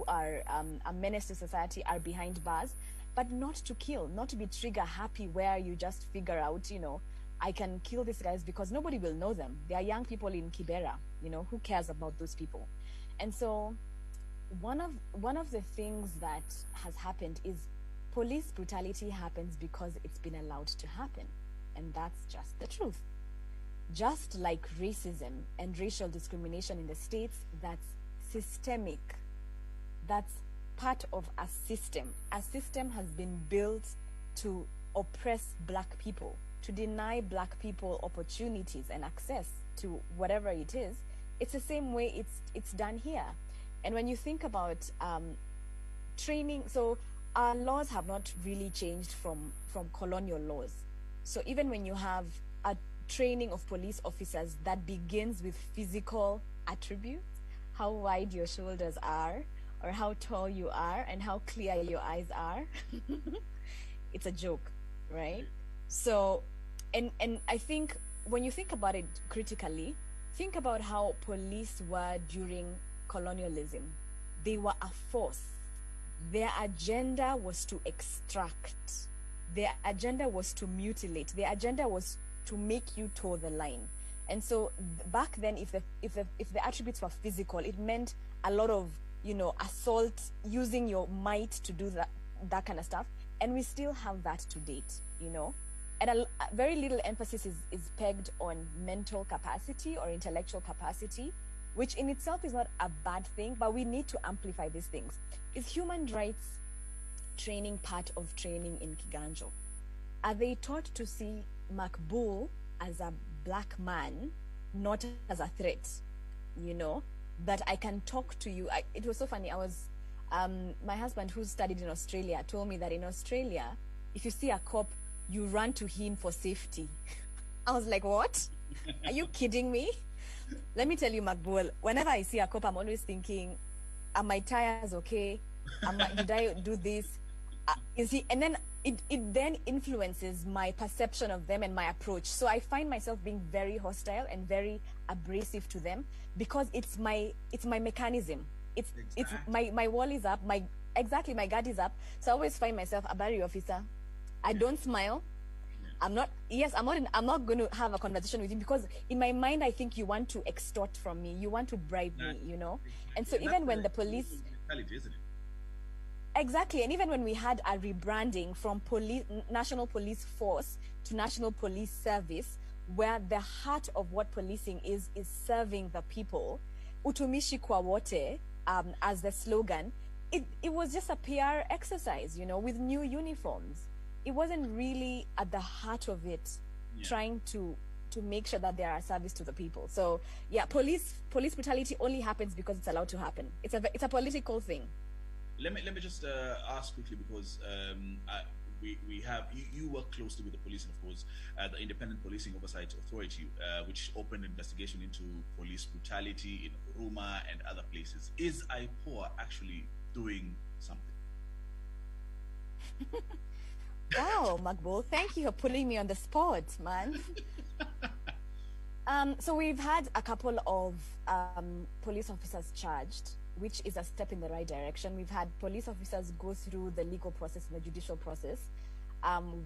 are a menace to society are behind bars, but not to kill, not to be trigger happy, where you just figure out, I can kill these guys because nobody will know them. They are young people in Kibera, who cares about those people? And so one of the things that has happened is police brutality happens because it's been allowed to happen. And that's just the truth. Just like racism and racial discrimination in the States, that's systemic. That's part of a system. A system has been built to oppress black people, to deny black people opportunities and access to whatever it is. It's the same way it's done here. And when you think about training, so our laws have not really changed from colonial laws. So even when you have a training of police officers that begins with physical attributes, how wide your shoulders are, or how tall you are, and how clear your eyes are, it's a joke, right? So, and I think when you think about it critically, think about how police were during colonialism. They were a force. Their agenda was to extract. Their agenda was to mutilate. Their agenda was to make you toe the line. And so back then, if the attributes were physical, it meant a lot of assault, using your might to do that kind of stuff. And we still have that to date, And a very little emphasis is pegged on mental capacity or intellectual capacity, which in itself is not a bad thing, but we need to amplify these things. Is human rights training part of training in Kiganjo? Are they taught to see Makbul as a black man, not as a threat? That I can talk to you. It was so funny. I was, my husband, who studied in Australia, told me that in Australia, if you see a cop, you run to him for safety. I was like, what? Are you kidding me? Let me tell you, Makbul, whenever I see a cop, I'm always thinking, are my tires okay? Did I do this? Is he? And then it then influences my perception of them and my approach. So I find myself being very hostile and very abrasive to them because it's my mechanism. It's my wall is up. My guard is up. So I always find myself a barrier officer. I don't smile. I'm not going to have a conversation with you because in my mind, I think you want to extort from me. You want to bribe me, And so even when the police... mentality, isn't it? Exactly. And even when we had a rebranding from National Police Force to National Police Service, where the heart of what policing is serving the people, Utumishi kwa wote, as the slogan, it was just a PR exercise, with new uniforms. It wasn't really at the heart of it, trying to make sure that there are service to the people. So yeah, police brutality only happens because it's allowed to happen. It's a political thing. Let me just ask quickly because we have you work closely with the police and of course the Independent Policing Oversight Authority, which opened an investigation into police brutality in Ruma and other places. Is IPOA actually doing something? Wow, Makbul, thank you for putting me on the spot, man. So we've had a couple of police officers charged, which is a step in the right direction. We've had police officers go through the legal process and the judicial process,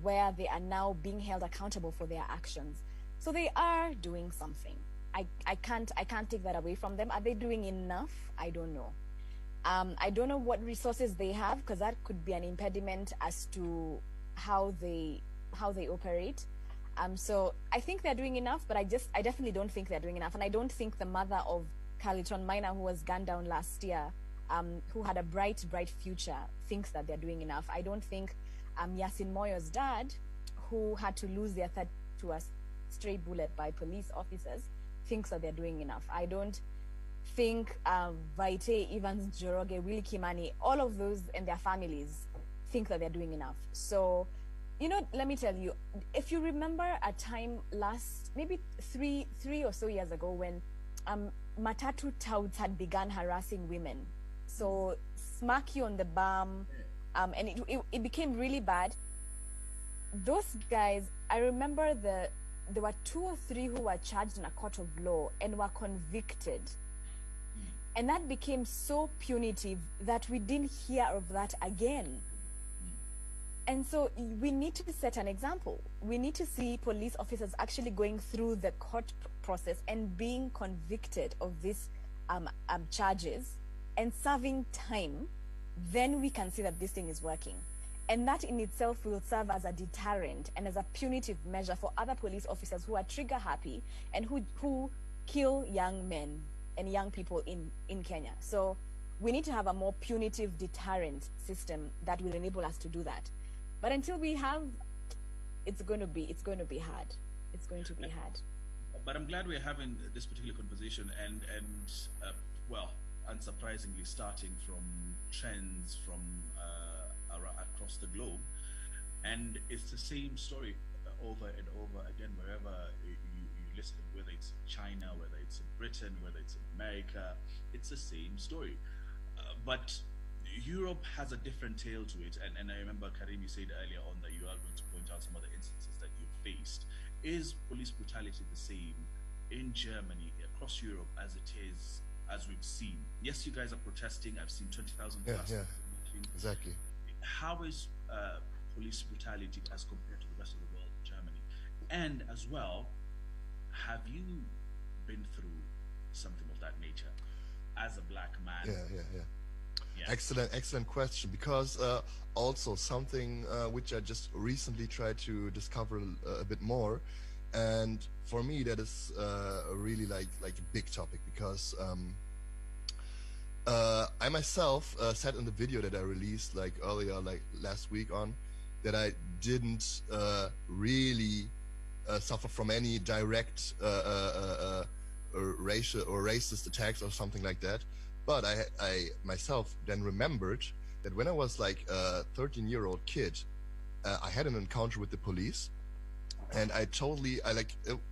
where they are now being held accountable for their actions. So they are doing something. I can't take that away from them. Are they doing enough? I don't know. I don't know what resources they have, because that could be an impediment as to how they operate. So I think they're doing enough, but I definitely don't think they're doing enough. And I don't think the mother of Carleton Minor, who was gunned down last year, who had a bright future, thinks that they're doing enough. I don't think Yasin Moyo's dad, who had to lose their third to a stray bullet by police officers, thinks that they're doing enough. think Vaite, Evans, Joroge, Willie Kimani, all of those and their families think that they're doing enough. So, you know, let me tell you, if you remember a time maybe three or so years ago when Matatu touts had begun harassing women. So smack you on the bum, and it became really bad. Those guys, I remember there were 2 or 3 who were charged in a court of law and were convicted. And that became so punitive that we didn't hear of that again. And so we need to set an example. We need to see police officers actually going through the court process and being convicted of these charges and serving time. Then we can see that this thing is working. And that in itself will serve as a deterrent and as a punitive measure for other police officers who are trigger happy and who kill young men and young people in Kenya. So we need to have a more punitive deterrent system that will enable us to do that. But until we have, it's going to be hard. It's going to be hard. But I'm glad we're having this particular conversation and well, unsurprisingly, starting from trends from across the globe, and it's the same story over and over again wherever you listen, whether it's China, whether it's in Britain, whether it's in America, it's the same story. But Europe has a different tale to it, and I remember, Karim, you said earlier on that you are going to point out some of the instances that you faced. Is police brutality the same in Germany, across Europe, as it is, as we've seen? Yes, you guys are protesting. I've seen 20,000 plus. Yeah, exactly. How is police brutality as compared to the rest of the world in Germany? And as well, have you been through something of that nature as a black man? Yeah. Excellent question, because also something which I just recently tried to discover a bit more, and for me that is really like a big topic, because I myself said in the video that I released earlier, last week on, that I didn't really suffer from any direct racial or racist attacks or something like that. But I myself then remembered that when I was like a 13-year-old kid, I had an encounter with the police, and it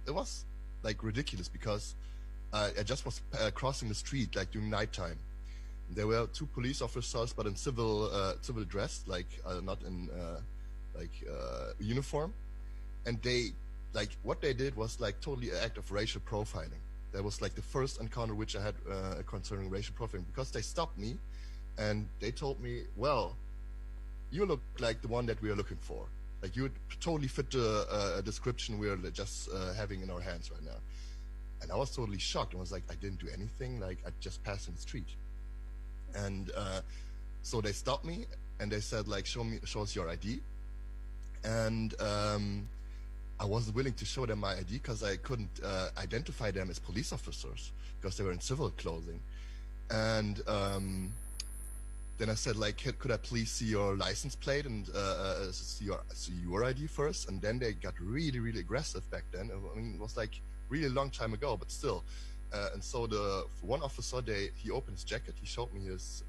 was like ridiculous, because I just was crossing the street during nighttime. There were 2 police officers, but in civil dress, not in uniform, and they what they did was totally an act of racial profiling. That was the first encounter which I had concerning racial profiling, because they stopped me and they told me, well, you look like the one that we are looking for. You totally fit the description we are just having in our hands right now. And I was totally shocked. I was like, I didn't do anything. I just passed in the street. And so they stopped me and they said, show us your ID. And I wasn't willing to show them my ID because I couldn't identify them as police officers because they were in civil clothing. And then I said, could I please see your license plate and see your ID first? And then they got really, really aggressive back then. I mean, it was really a long time ago, but still. And so the one officer, he opened his jacket, he showed me his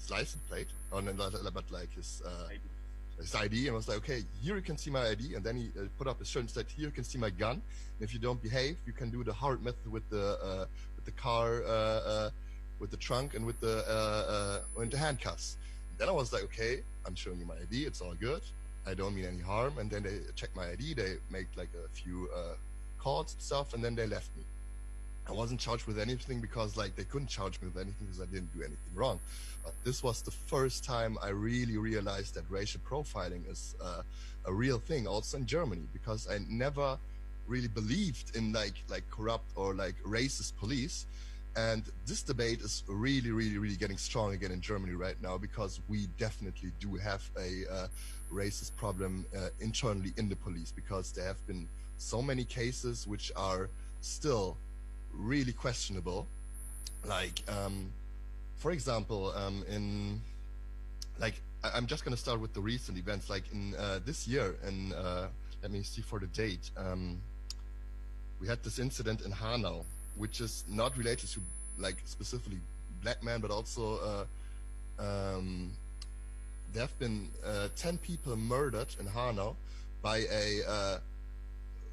license plate, but his ID, and was like, okay, here you can see my ID. And then he put up his shirt and said, here you can see my gun. And if you don't behave, you can do the hard method with the car, with the trunk, and with the handcuffs. And then I was like, okay, I'm showing you my ID. It's all good. I don't mean any harm. And then they checked my ID. They made a few calls and stuff, and then they left me. I wasn't charged with anything because they couldn't charge me with anything because I didn't do anything wrong. But this was the first time I really realized that racial profiling is a real thing also in Germany, because I never really believed in corrupt or racist police. And this debate is really, really, really getting strong again in Germany right now, because we definitely do have a racist problem internally in the police, because there have been so many cases which are still really questionable. For example, I'm just going to start with the recent events. In this year, and let me see for the date, we had this incident in Hanau, which is not related to like specifically black men, but also there have been 10 people murdered in Hanau by a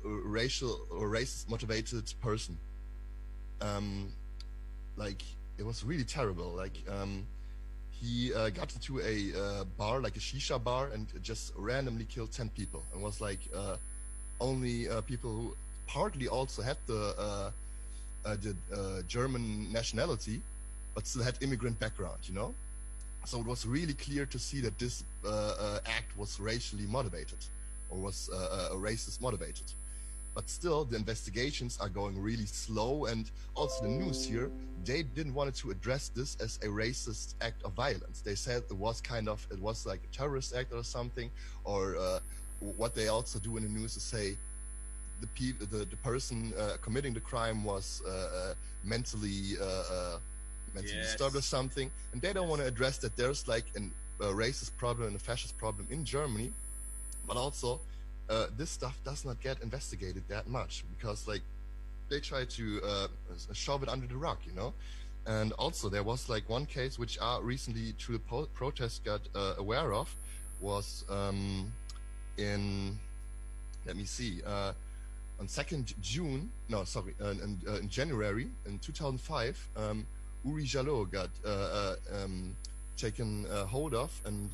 racial or racist motivated person. Like, it was really terrible. Like, he got into a bar, like a shisha bar, and just randomly killed 10 people. And was like only people who partly also had the German nationality, but still had immigrant background, you know? So it was really clear to see that this act was racially motivated, or was racist motivated. But still, the investigations are going really slow, and also the news here, they didn't want to address this as a racist act of violence. They said it was like a terrorist act or something, or what they also do in the news is say the person committing the crime was mentally disturbed or something, and they don't want to address that there's like a racist problem and a fascist problem in Germany, but also this stuff does not get investigated that much because like they try to shove it under the rug, you know. And also there was like one case which I recently through the protest got aware of was in, let me see, on 2nd June, no, sorry, in January in 2005, Uri Jallo got taken hold of, and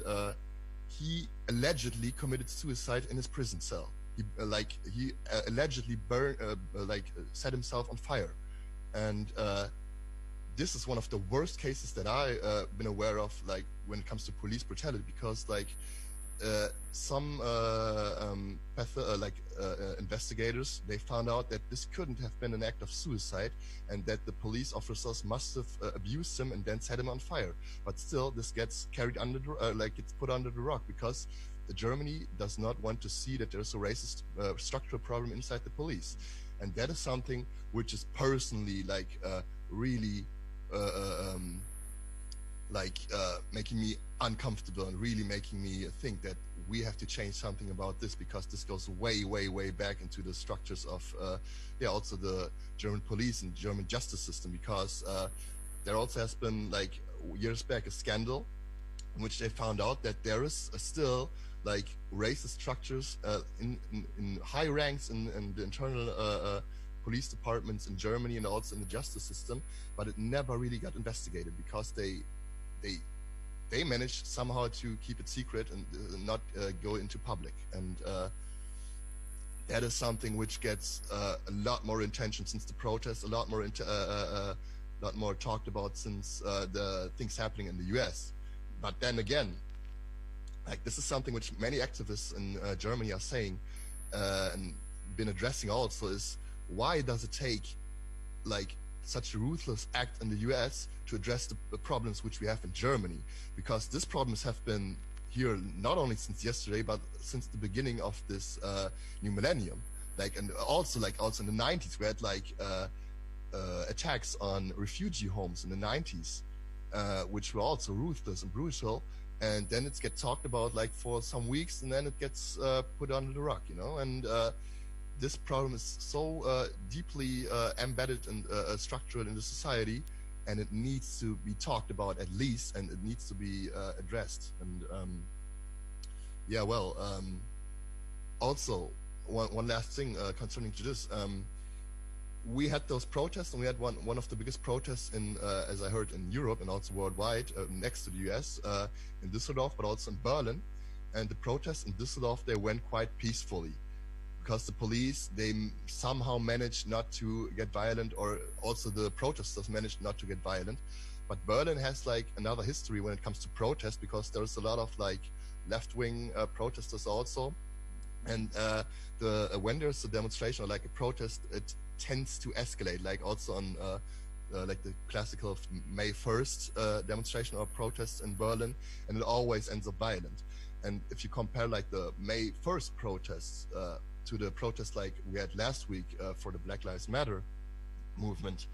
he allegedly committed suicide in his prison cell. He allegedly set himself on fire, and this is one of the worst cases that I've been aware of, like when it comes to police brutality, because like some investigators, they found out that this couldn't have been an act of suicide, and that the police officers must have abused him and then set him on fire. But still, this gets carried under the gets put under the rug because Germany does not want to see that there's a racist structural problem inside the police, and that is something which is personally like really making me uncomfortable and really making me think that we have to change something about this, because this goes way back into the structures of also the German police and German justice system, because there also has been like years back a scandal in which they found out that there is still like racist structures in high ranks in the internal police departments in Germany and also in the justice system, but it never really got investigated because they managed somehow to keep it secret and not go into public. And that is something which gets a lot more attention since the protests, a lot more talked about since the things happening in the US. But then again, like this is something which many activists in Germany are saying and been addressing also, is why does it take like such a ruthless act in the US to address the problems which we have in Germany? Because these problems have been here not only since yesterday, but since the beginning of this new millennium. Like, and also in the 90s, we had like attacks on refugee homes in the 90s, which were also ruthless and brutal. And then it gets talked about like for some weeks, and then it gets put under the rug, you know. And this problem is so deeply embedded and structured in the society, and it needs to be talked about at least, and it needs to be addressed. And also one last thing concerning to this, we had those protests, and we had one of the biggest protests in, as I heard, in Europe and also worldwide, next to the US, in Düsseldorf, but also in Berlin. And the protests in Düsseldorf, they went quite peacefully, because the police, they somehow managed not to get violent, or also the protesters managed not to get violent. But Berlin has like another history when it comes to protest, because there's a lot of like left-wing protesters also. And when there's a demonstration or like a protest, it tends to escalate, like also on like the classical May 1st demonstration or protest in Berlin, and it always ends up violent. And if you compare like the May 1st protests to the protest like we had last week for the Black Lives Matter movement,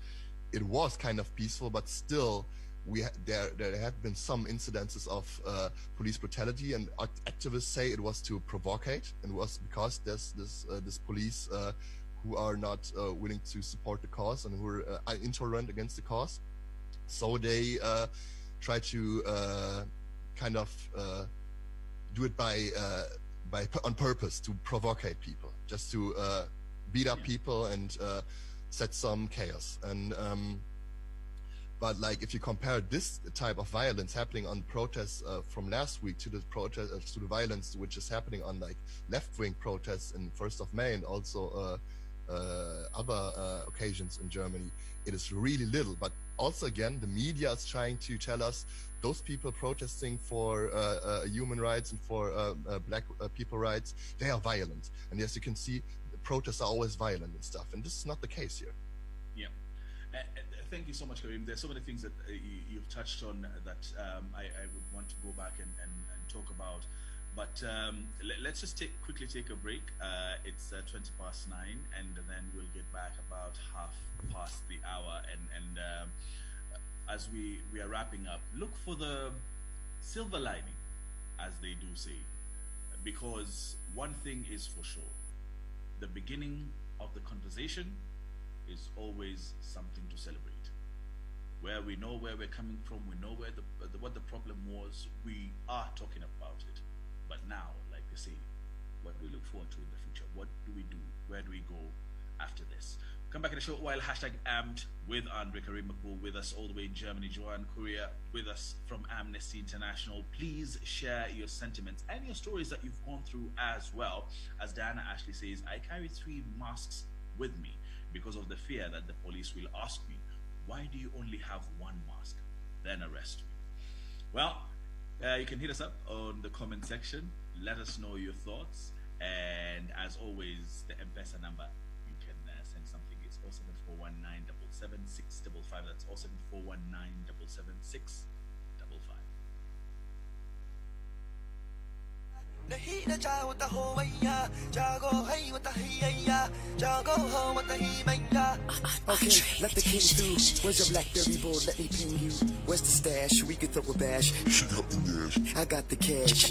it was kind of peaceful, but still there have been some incidences of police brutality, and activists say it was to provocate, and it was because there's this police who are not willing to support the cause and who are intolerant against the cause. So they try to kind of do it by on purpose to provocate people, just to beat up people and set some chaos. And but like if you compare this type of violence happening on protests from last week to the protest to the violence which is happening on like left-wing protests in 1st of May and also other occasions in Germany, it is really little. But also again, the media is trying to tell us those people protesting for human rights and for black people rights, they are violent. And as you can see, the protests are always violent and stuff. And this is not the case here. Yeah. Thank you so much, Karim. There's so many things that you've touched on that I would want to go back and talk about. But let's just quickly take a break. It's 20 past 9, and then we'll get back about half past the hour. And as we are wrapping up, look for the silver lining, as they do say, because one thing is for sure: the beginning of the conversation is always something to celebrate. Where we know where we're coming from, we know where what the problem was, we are talking about it. But now, like they say, what do we look forward to in the future? What do we do? Where do we go after this? Come back in a short while. #Amped with Andre Karim Makbul with us all the way in Germany. Joanne Korea with us from Amnesty International. Please share your sentiments and your stories that you've gone through as well. As Diana Ashley says, I carry 3 masks with me because of the fear that the police will ask me, why do you only have 1 mask? Then arrest me. Well, you can hit us up on the comment section. Let us know your thoughts. And as always, the M-Pesa number, you can send something. It's 07419776655. That's 07419776655. Okay, let the king through. Where's your Blackberry boy? Let me ping you. Where's the stash? We could throw a bash. I got the cash.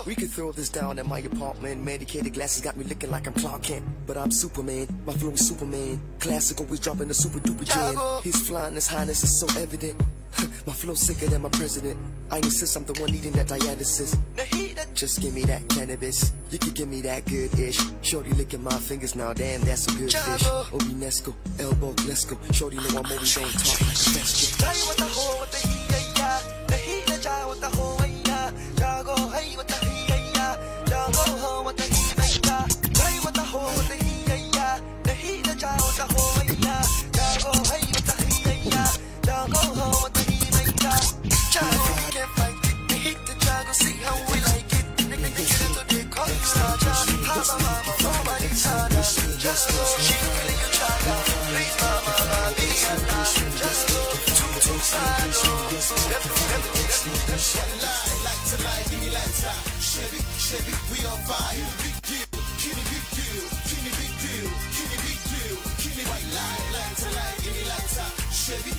We could throw this down at my apartment. Medicated glasses got me looking like I'm Clark Kent, but I'm Superman. My flow is Superman. Classic, always dropping the super duper jam. His flying, his highness is so evident. My flow sicker than my president. I insist I'm the one needing that dialysis. Just give me that cannabis. You can give me that good-ish. Shorty licking my fingers now, damn, that's a good fish. Obinesco, elbow, let's go. Shorty know I'm always on top like a best. Tell you what the whole, what the heat, yeah. The heat, the child, what the whole, yeah. Jago, hey, what the heat, yeah. Jago, home, what the heat, yeah. Tell you what the whole, what the heat, yeah. The heat, the child, what the whole, yeah. Jago, hey, what the heat, yeah. Jago, home, what the heat, yeah. Jago, we can't fight it. The heat, the jago, see how we like it. Chevy, we on fire. Big deal, Kenny, big deal, Kenny, big deal, Kenny, big deal, Kenny, white light to light, any lighter. Chevy,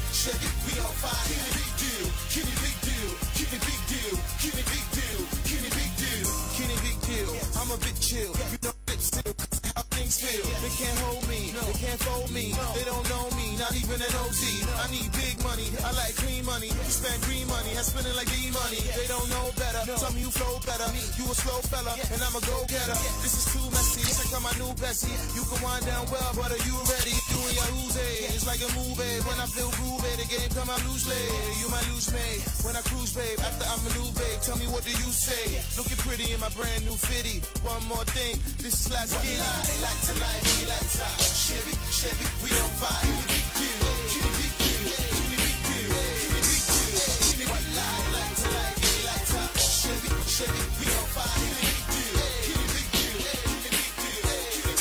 we on fire. Kenny, big deal, Kenny, big deal, Kenny, big deal, Kenny, big deal, Kenny, big deal, Kenny, big deal. I'm a bit chill, you know it's still how things feel. They can't hold me, they can't fold me, they don't know me, not even an OG. I need big money, I like clean money, you spend green money, I spend it like E-money. They don't know better, tell me you flow better, you a slow fella, and I'm a go-getter. This is too messy, check out my new Bessie. You can wind down well, but are you ready? You and your Uzi, it's like a movie. When I feel groovy, the game come out loosely. You my loose mate, when I cruise, babe, after I maneuver, tell me what do you say? Looking pretty in my brand new fitty. One more thing, this is last gig. Like to light, we like to Chevy, we on fire. Big deal, Kenny, big deal, Kenny, big deal, Kenny, big deal, Kenny, white light, like to light, we like to Chevy, we on fire. Big deal, Kenny, big deal, Kenny, big deal, Kenny, big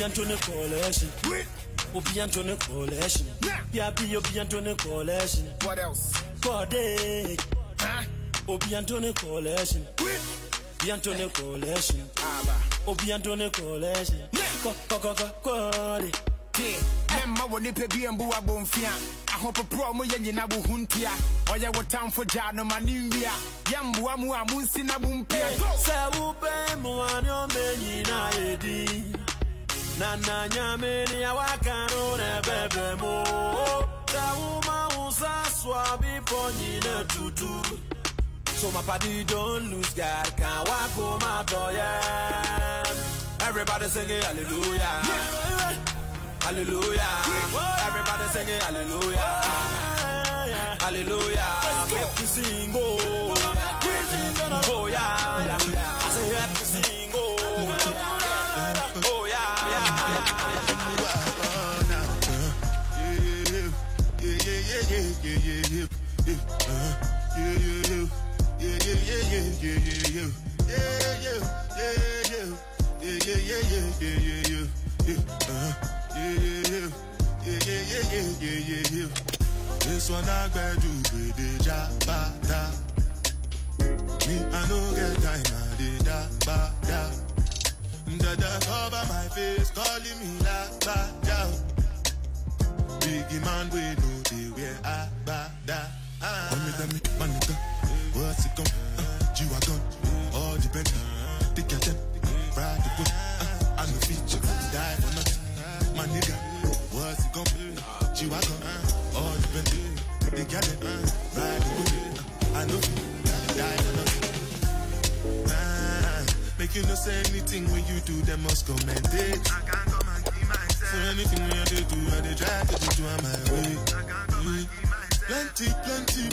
Obi Antone Coalition. Obi Antone Coalition. Yabi Obi Antone Coalition. What else? Kode. Obi Antone Coalition. Obi Antone Coalition. Obi Antone Coalition. Kode. Emma woni pe bi embu abonfia. Ahopo pro mo yenyi na bu huntia. Oye wo time for jano manimbia. Yambu amu amunsi na bumpia. Se upe mo anyo menyi na edi. Nana nyame ni awakano ne bebe mo. Se uma usa swabi ponyi ne tutu. So my party don't lose God, can't walk home my door, yeah. Everybody singing hallelujah. Hallelujah. Everybody singing hallelujah. Hallelujah. Make you sing, oh. Oh, yeah. I say, have to sing, oh. Oh, yeah. This one I gotta do with the jabata. Me, I no get time, I did da ba da. Dada cover my face, calling me la ba da. Biggie man, we know they wear a ba da. Tell me, my nigga, what's it come? G-Wagon, all depend. Take your time, ride the boat. I'm the feature, die for nothing. My nigga, what's it come? G-Wagon, all depend. Take your time, ride the boat. I know, die for nothing. Make you no say anything when you do, they must commend it. I can't come and keep myself. So anything when you do, I they try to do on my way. I can't come and keep myself.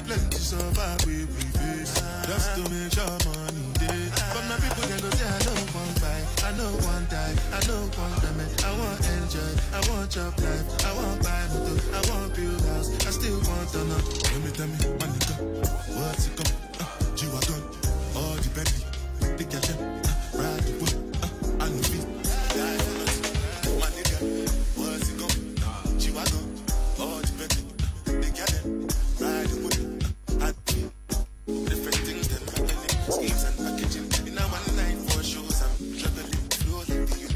Plenty survive we face. Just to make sure money day. But my people they go say I don't want buy, I don't want die, I don't want damage. I want enjoy, I want job life, I want buy motor, I want build house, I still want to know. Tell me, my nigga, what's it come? G-Wagon, all the Bentley, take your time, ride the boat, I know feet. My nigga, what's it come? G-Wagon, all the Bentley, take your time. Ride the wood, different things than happening. Schemes and packaging. In a one night for shows, I'm juggling. Flow like the youth.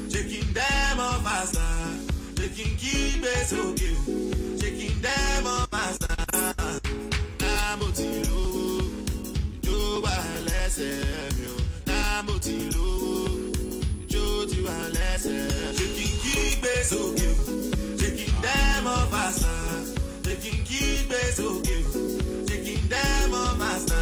Taking them off faster. Taking keep it so cute. Taking them off faster. Namotilo, Joe Alessio. Namotilo, Joe Alessio. Taking keep it so cute. Taking them off faster. Taking keep it so cute. Taking them off faster.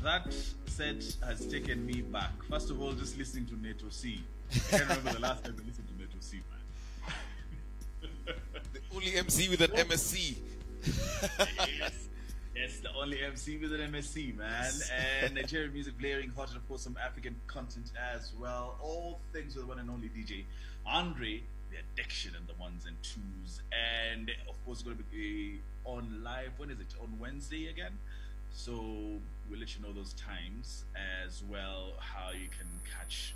That set has taken me back. First of all, just listening to Neto C. I can't remember the last time I listened to Neto C, man. The only MC with an MSc. Yes, the only MC with an MSc, man. And Nigerian music blaring hot, and of course some African content as well. All things with one and only DJ Andre, the addiction and the ones and twos. And of course, it's going to be on live. When is it? On Wednesday again? So we'll let you know those times as well, how you can catch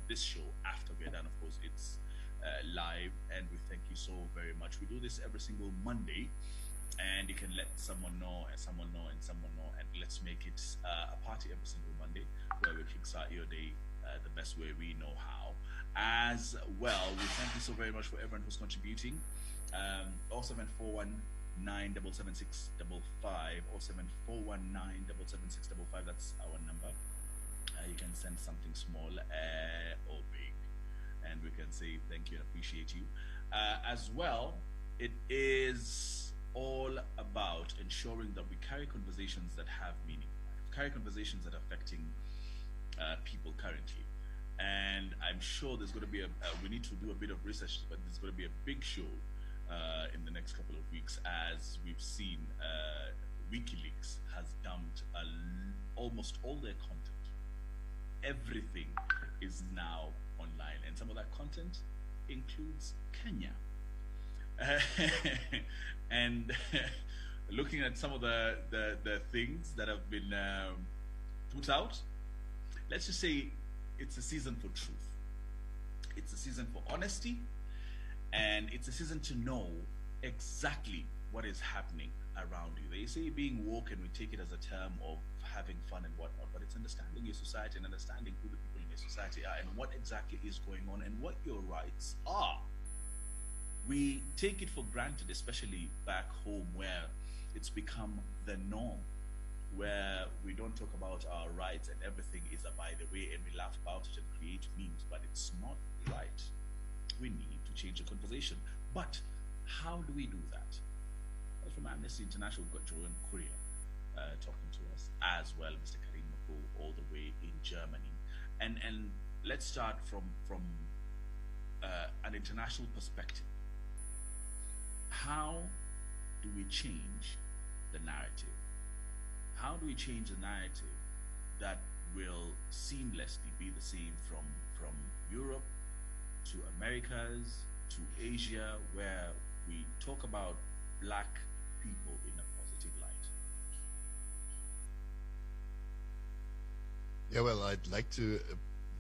this show after we're done. Of course, it's live, and we thank you so very much. We do this every single Monday and you can let someone know, and someone know, and someone know, and let's make it a party every single Monday where we kickstart your day the best way we know how. As well, we thank you so very much for everyone who's contributing. 0741 9776555, 0741 9776555. That's our number. You can send something small or big, and we can say thank you and appreciate you. As well, it is all about ensuring that we carry conversations that have meaning, carry conversations that are affecting people currently. And I'm sure there's going to be we need to do a bit of research, but there's going to be a big show in the next couple of weeks, as we've seen WikiLeaks has dumped almost all their content. Everything is now online, and some of that content includes Kenya. And looking at some of the things that have been put out, let's just say it's a season for truth. It's a season for honesty, and it's a season to know exactly what is happening around you. They say being woke, and we take it as a term of having fun and whatnot, but it's understanding your society and understanding who the people in your society are and what exactly is going on and what your rights are. We take it for granted, especially back home where it's become the norm, where we don't talk about our rights and everything is a by the way, and we laugh about it and create memes, but it's not right. We need to change the conversation. But how do we do that? Well, from Amnesty International, we've got Joanne Courier talking to us, as well Mr. Karim Mako, all the way in Germany. And let's start from an international perspective. How do we change the narrative? How do we change the narrative that will seamlessly be the same from Europe to Americas to Asia, where we talk about black people in a positive light? Yeah, well, I'd like to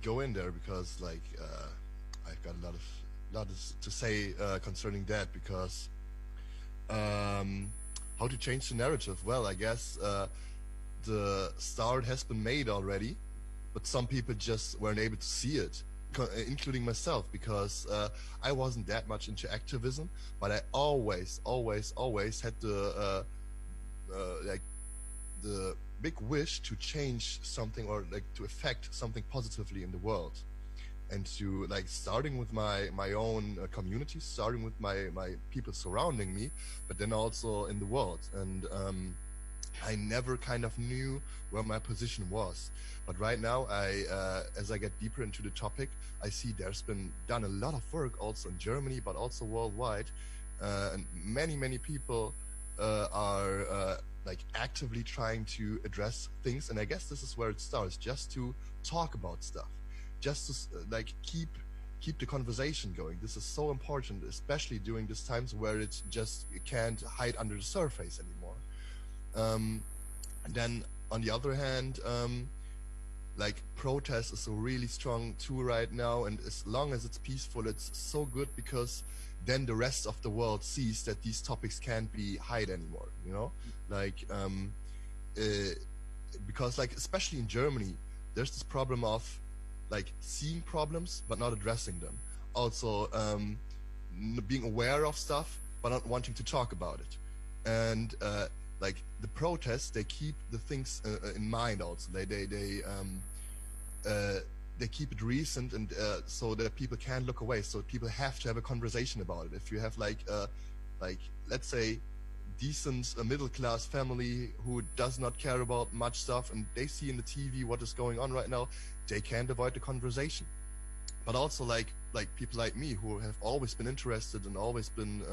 go in there because, like, I've got a lot to say concerning that, because how to change the narrative? Well, I guess the start has been made already, but some people just weren't able to see it, including myself, because I wasn't that much into activism, but I always had the like the big wish to change something, or like to affect something positively in the world, and to, like, starting with my own community, starting with my people surrounding me, but then also in the world. And I never kind of knew where my position was. But right now, as I get deeper into the topic, I see there's been done a lot of work also in Germany, but also worldwide. And many people are like actively trying to address things. And I guess this is where it starts, just to talk about stuff, just to like keep the conversation going. This is so important, especially during these times where it just can't hide under the surface anymore. And then on the other hand, like, protest is a really strong tool right now, and as long as it's peaceful, it's so good, because then the rest of the world sees that these topics can't be hide anymore, you know? Like, because, like, especially in Germany, there's this problem of, like, seeing problems but not addressing them. Also, being aware of stuff but not wanting to talk about it. And like, the protests, they keep the things in mind also. They keep it recent, and so that people can't look away. So people have to have a conversation about it. If you have like let's say decent middle class family who does not care about much stuff, and they see in the TV what is going on right now, they can't avoid the conversation. But also like people like me who have always been interested and always been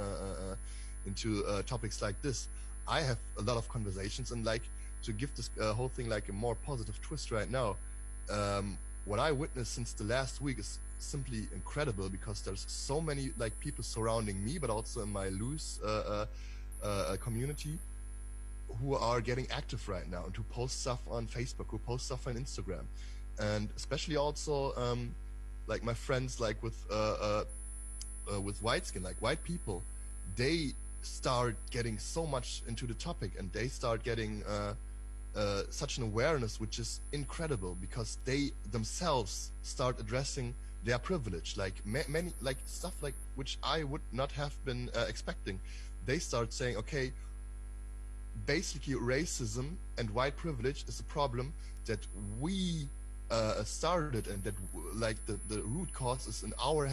into topics like this, I have a lot of conversations, and like, to give this whole thing like a more positive twist right now, what I witnessed since the last week is simply incredible, because there's so many like people surrounding me, but also in my loose community, who are getting active right now, and who post stuff on Facebook, who post stuff on Instagram, and especially also like my friends, like with white skin, like white people, they start getting so much into the topic, and they start getting such an awareness, which is incredible, because they themselves start addressing their privilege, like many, like stuff like which I would not have been expecting. They start saying, okay, basically racism and white privilege is a problem that we started, and that like the root cause is in our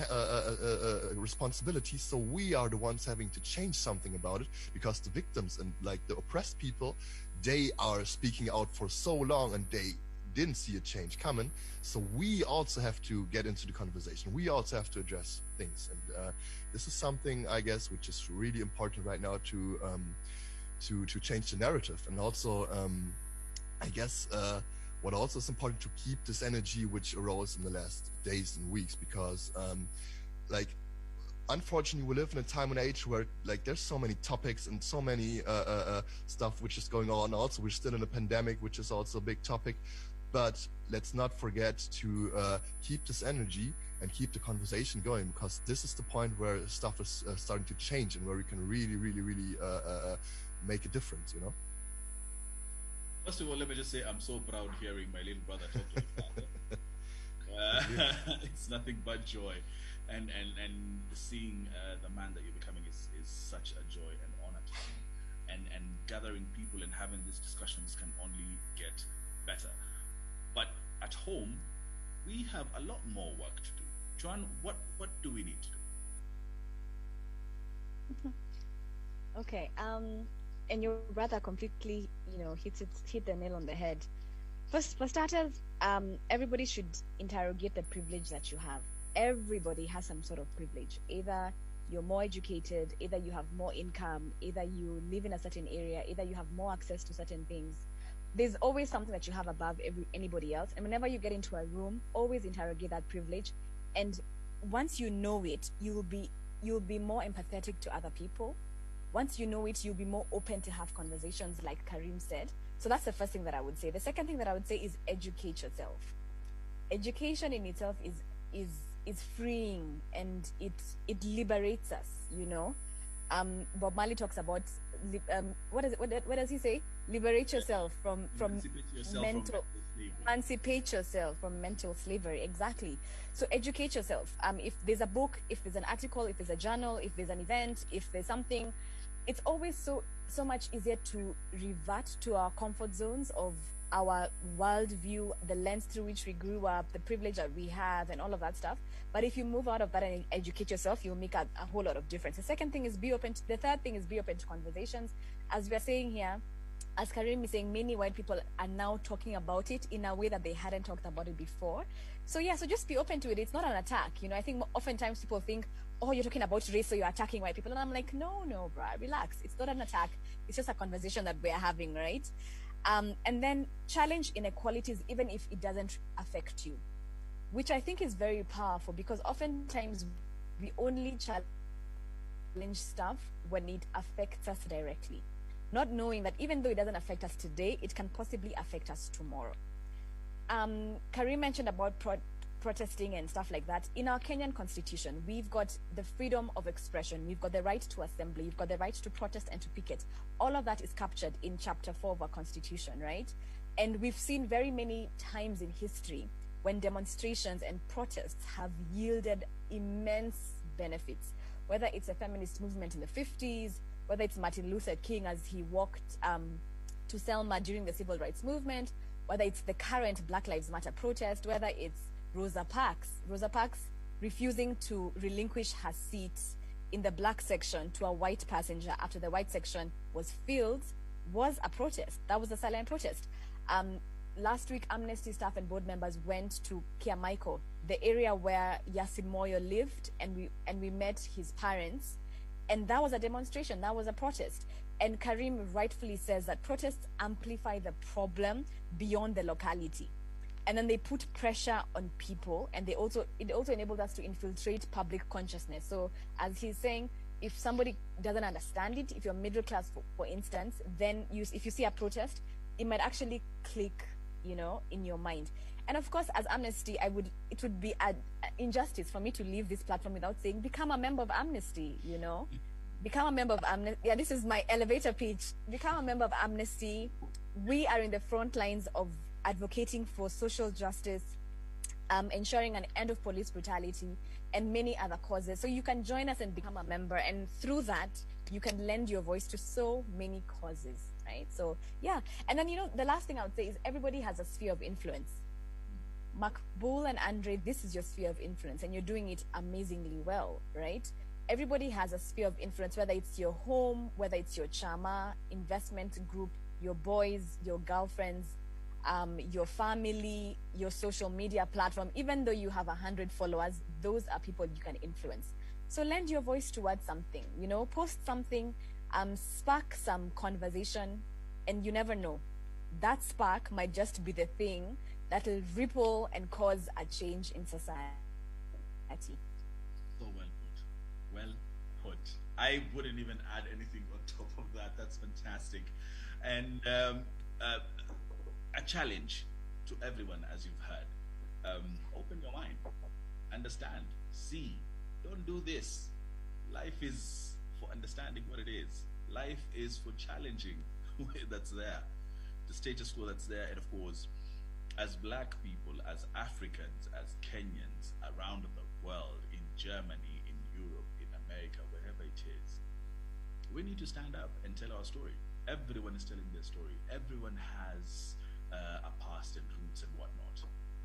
responsibility, so we are the ones having to change something about it, because the victims and like the oppressed people, they are speaking out for so long and they didn't see a change coming, so we also have to get into the conversation, we also have to address things, and this is something, I guess, which is really important right now to change the narrative. And also I guess what also is important, to keep this energy which arose in the last days and weeks, because like unfortunately we live in a time and age where like there's so many topics and so many stuff which is going on. Also, we're still in a pandemic, which is also a big topic, but let's not forget to keep this energy and keep the conversation going, because this is the point where stuff is starting to change, and where we can really make a difference, you know. First of all, let me just say I'm so proud hearing my little brother talk to his father. It's nothing but joy, and seeing the man that you're becoming is such a joy and honor to me. And gathering people and having these discussions can only get better. But at home, we have a lot more work to do. Joan, what do we need to do? Okay. And your brother completely, hit the nail on the head. First, for starters, everybody should interrogate the privilege that you have. Everybody has some sort of privilege. Either you're more educated, either you have more income, either you live in a certain area, either you have more access to certain things. There's always something that you have above anybody else. And whenever you get into a room, always interrogate that privilege. And once you know it, you'll be more empathetic to other people. Once you know it, you'll be more open to have conversations, like Karim said. So that's the first thing that I would say. The second thing that I would say is educate yourself. Education in itself is freeing, and it liberates us, Bob Marley talks about what does he say? Liberate yourself from emancipate yourself from mental slavery. Exactly. So educate yourself. If there's a book, if there's an article, if there's a journal, if there's an event, if there's something, it's always so much easier to revert to our comfort zones of our worldview, the lens through which we grew up, the privilege that we have, and all of that stuff. But if you move out of that and educate yourself, you'll make a whole lot of difference. The second thing is the third thing is be open to conversations. As we're saying here, as Karim is saying, many white people are now talking about it in a way that they hadn't talked about it before. So yeah, so just be open to it. It's not an attack. I think oftentimes people think, oh, you're talking about race, so you're attacking white people. And I'm like, no, bruh, relax. It's not an attack. It's just a conversation that we're having, right? And then challenge inequalities, even if it doesn't affect you, which I think is very powerful, because oftentimes we only challenge stuff when it affects us directly, not knowing that even though it doesn't affect us today, it can possibly affect us tomorrow. Karim mentioned about protesting and stuff like that. In our Kenyan constitution, we've got the freedom of expression, we've got the right to assembly, we've got the right to protest and to picket. All of that is captured in chapter 4 of our constitution, right? And we've seen very many times in history when demonstrations and protests have yielded immense benefits, whether it's a feminist movement in the 50s, whether it's Martin Luther King as he walked to Selma during the civil rights movement, whether it's the current Black Lives Matter protest, whether it's Rosa Parks refusing to relinquish her seat in the black section to a white passenger after the white section was filled, was a protest. That was a silent protest. Last week, Amnesty staff and board members went to Kiamaiko, the area where Yasin Moyo lived, and we met his parents, and that was a demonstration, that was a protest. And Karim rightfully says that protests amplify the problem beyond the locality. And then they put pressure on people, and it also enabled us to infiltrate public consciousness. So as he's saying, if somebody doesn't understand it, if you're middle class, for instance, then if you see a protest, it might actually click, in your mind. And of course, as Amnesty, it would be an injustice for me to leave this platform without saying, become a member of Amnesty, become a member of Amnesty. Yeah, this is my elevator pitch. Become a member of Amnesty. We are in the front lines of advocating for social justice, ensuring an end of police brutality, and many other causes. So you can join us and become a member, and through that, you can lend your voice to so many causes, right? So yeah, and then the last thing I would say is everybody has a sphere of influence. Makbul and Andre, this is your sphere of influence, and you're doing it amazingly well, right? Everybody has a sphere of influence, whether it's your home, whether it's your chama, investment group, your boys, your girlfriends, your family, your social media platform. Even though you have 100 followers, those are people you can influence. So lend your voice towards something, post something, spark some conversation, and you never know. That spark might just be the thing that will ripple and cause a change in society. So well put. Well put. I wouldn't even add anything on top of that. That's fantastic. And a challenge to everyone, as you've heard. Open your mind. Understand. See. Don't do this. Life is for understanding what it is. Life is for challenging that's there. The status quo that's there. And of course, as black people, as Africans, as Kenyans around the world, in Germany, in Europe, in America, wherever it is, we need to stand up and tell our story. Everyone is telling their story. Everyone has a past and roots and whatnot.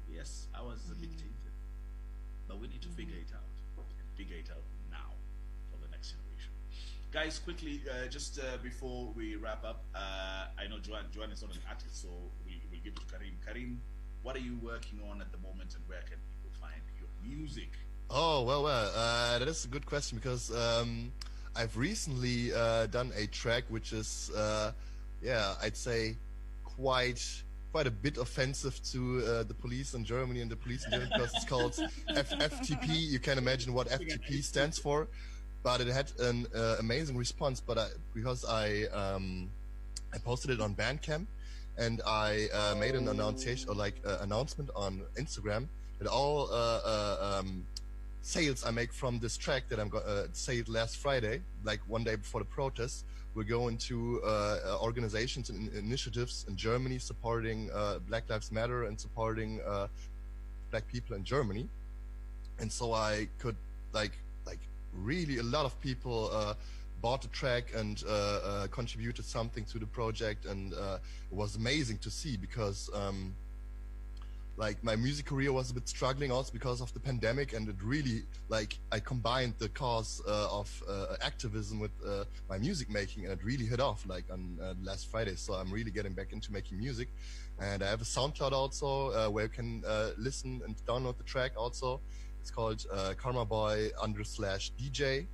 Yes, ours is a bit tainted, but we need to figure it out, and figure it out now for the next generation. Guys, quickly, just before we wrap up, I know Joanne is not an artist, so we'll give it to Karim. Karim, what are you working on at the moment, and where can people find your music? Oh, well, that is a good question, because I've recently done a track which is, I'd say quite a bit offensive to the police in Germany and the police in Germany, because it's called FTP. You can imagine what FTP stands for, but it had an amazing response. But because I posted it on Bandcamp, and I made an announcement on Instagram that all sales I make from this track that I'm going to say it last Friday, like one day before the protest, will go into organizations and initiatives in Germany supporting Black Lives Matter and supporting black people in Germany. And so I could really a lot of people bought the track and contributed something to the project, and it was amazing to see, because my music career was a bit struggling also because of the pandemic, and it really I combined the cause of activism with my music making, and it really hit off on last Friday. So I'm really getting back into making music, and I have a SoundCloud also where you can listen and download the track also. It's called KarmaBoy_DJ,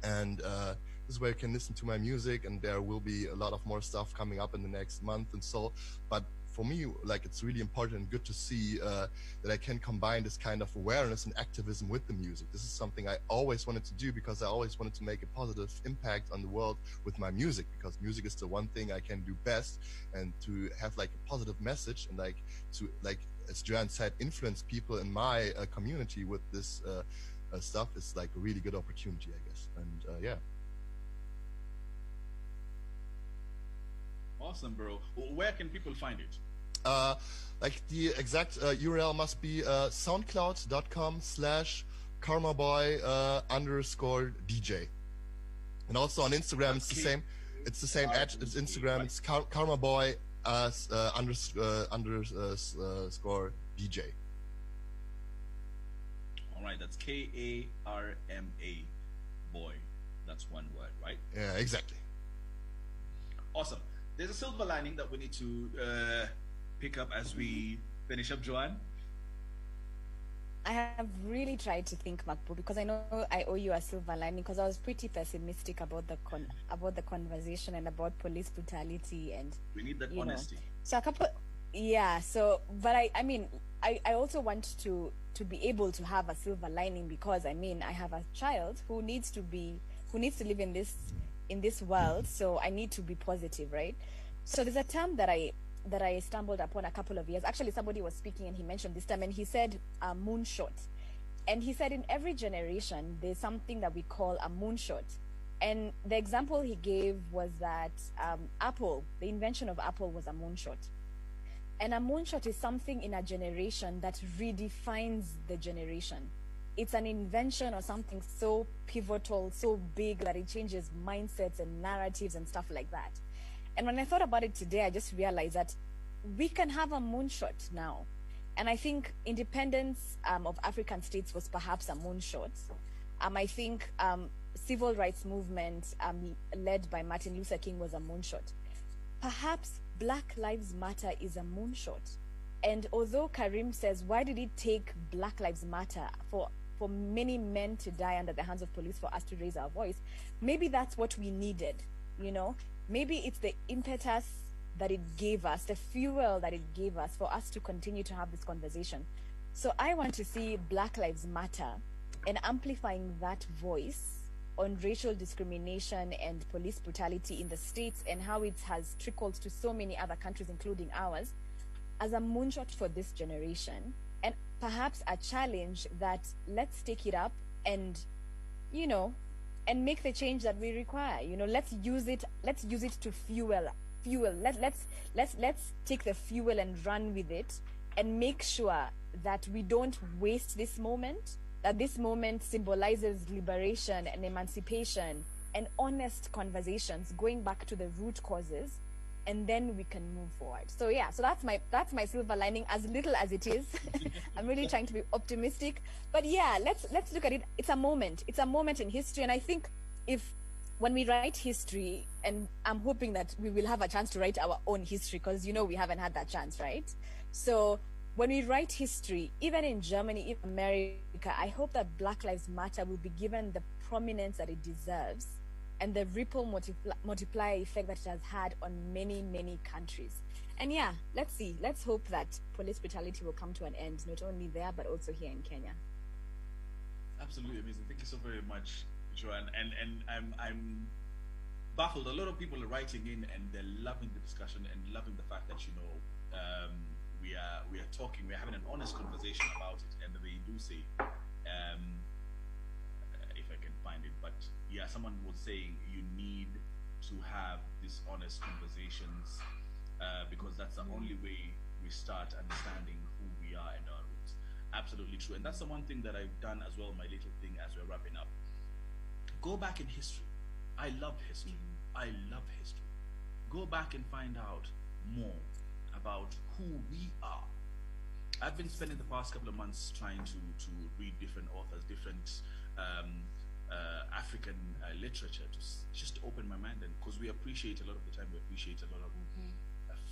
and this is where you can listen to my music, and there will be a lot of more stuff coming up in the next month and so. But for me, it's really important and good to see that I can combine this kind of awareness and activism with the music. This is something I always wanted to do, because I always wanted to make a positive impact on the world with my music, because music is the one thing I can do best, and to have a positive message and to as Joanne said, influence people in my community with this stuff is a really good opportunity, I guess. And yeah. Awesome, bro. Where can people find it? The exact URL must be soundcloud.com/KarmaBoy_DJ. And also on Instagram, it's the same. It's the same at it's Instagram. It's KarmaBoy _DJ. All right, that's KARMA boy. That's one word, right? Yeah, exactly. Awesome. There's a silver lining that we need to pick up as we finish up, Joanne. I have really tried to think, Makbul, because I know I owe you a silver lining, because I was pretty pessimistic about the conversation and about police brutality, and we need that honesty. So but I also want to be able to have a silver lining, because I have a child who needs to live in this world, so I need to be positive, right? So there's a term that I stumbled upon a couple of years. Actually, somebody was speaking and he mentioned this term, and he said moonshot. And he said in every generation there's something that we call a moonshot. And the example he gave was that Apple, the invention of Apple was a moonshot. And a moonshot is something in a generation that redefines the generation. It's an invention or something so pivotal, so big that it changes mindsets and narratives and stuff like that. And when I thought about it today, I just realized that we can have a moonshot now. And I think independence of African states was perhaps a moonshot. I think civil rights movement led by Martin Luther King was a moonshot. Perhaps Black Lives Matter is a moonshot. And although Karim says, why did it take Black Lives Matter for many men to die under the hands of police for us to raise our voice? Maybe that's what we needed, you know? Maybe it's the impetus that it gave us, the fuel that it gave us for us to continue to have this conversation. So I want to see Black Lives Matter and amplifying that voice on racial discrimination and police brutality in the States and how it has trickled to so many other countries, including ours, as a moonshot for this generation, and perhaps a challenge that let's take it up and, you know, and make the change that we require. You know, let's use it to fuel. Let's take the fuel and run with it and make sure that we don't waste this moment, that this moment symbolizes liberation and emancipation and honest conversations going back to the root causes, and then we can move forward. So yeah, so that's my silver lining, as little as it is. I'm really trying to be optimistic, but yeah, let's look at it. It's a moment in history, and I think when we write history, and I'm hoping that we will have a chance to write our own history, because you know we haven't had that chance, right? So when we write history, even in Germany, in America, I hope that Black Lives Matter will be given the prominence that it deserves and the ripple multiplier effect that it has had on many, many countries. And yeah, let's see. Let's hope that police brutality will come to an end, not only there, but also here in Kenya. Absolutely amazing. Thank you so very much, Joanne. And I'm baffled. A lot of people are writing in and they're loving the discussion and loving the fact that, you know, we are talking, we're having an honest conversation about it, and they do say, if I can find it, but yeah, someone was saying you need to have these honest conversations because that's the only way we start understanding who we are and our roots. Absolutely true. And that's the one thing that I've done as well, my little thing as we're wrapping up. Go back in history. I love history. I love history. Go back and find out more about who we are. I've been spending the past couple of months trying to read different authors, different African literature, to just open my mind, and because we appreciate a lot of the time, we appreciate a lot of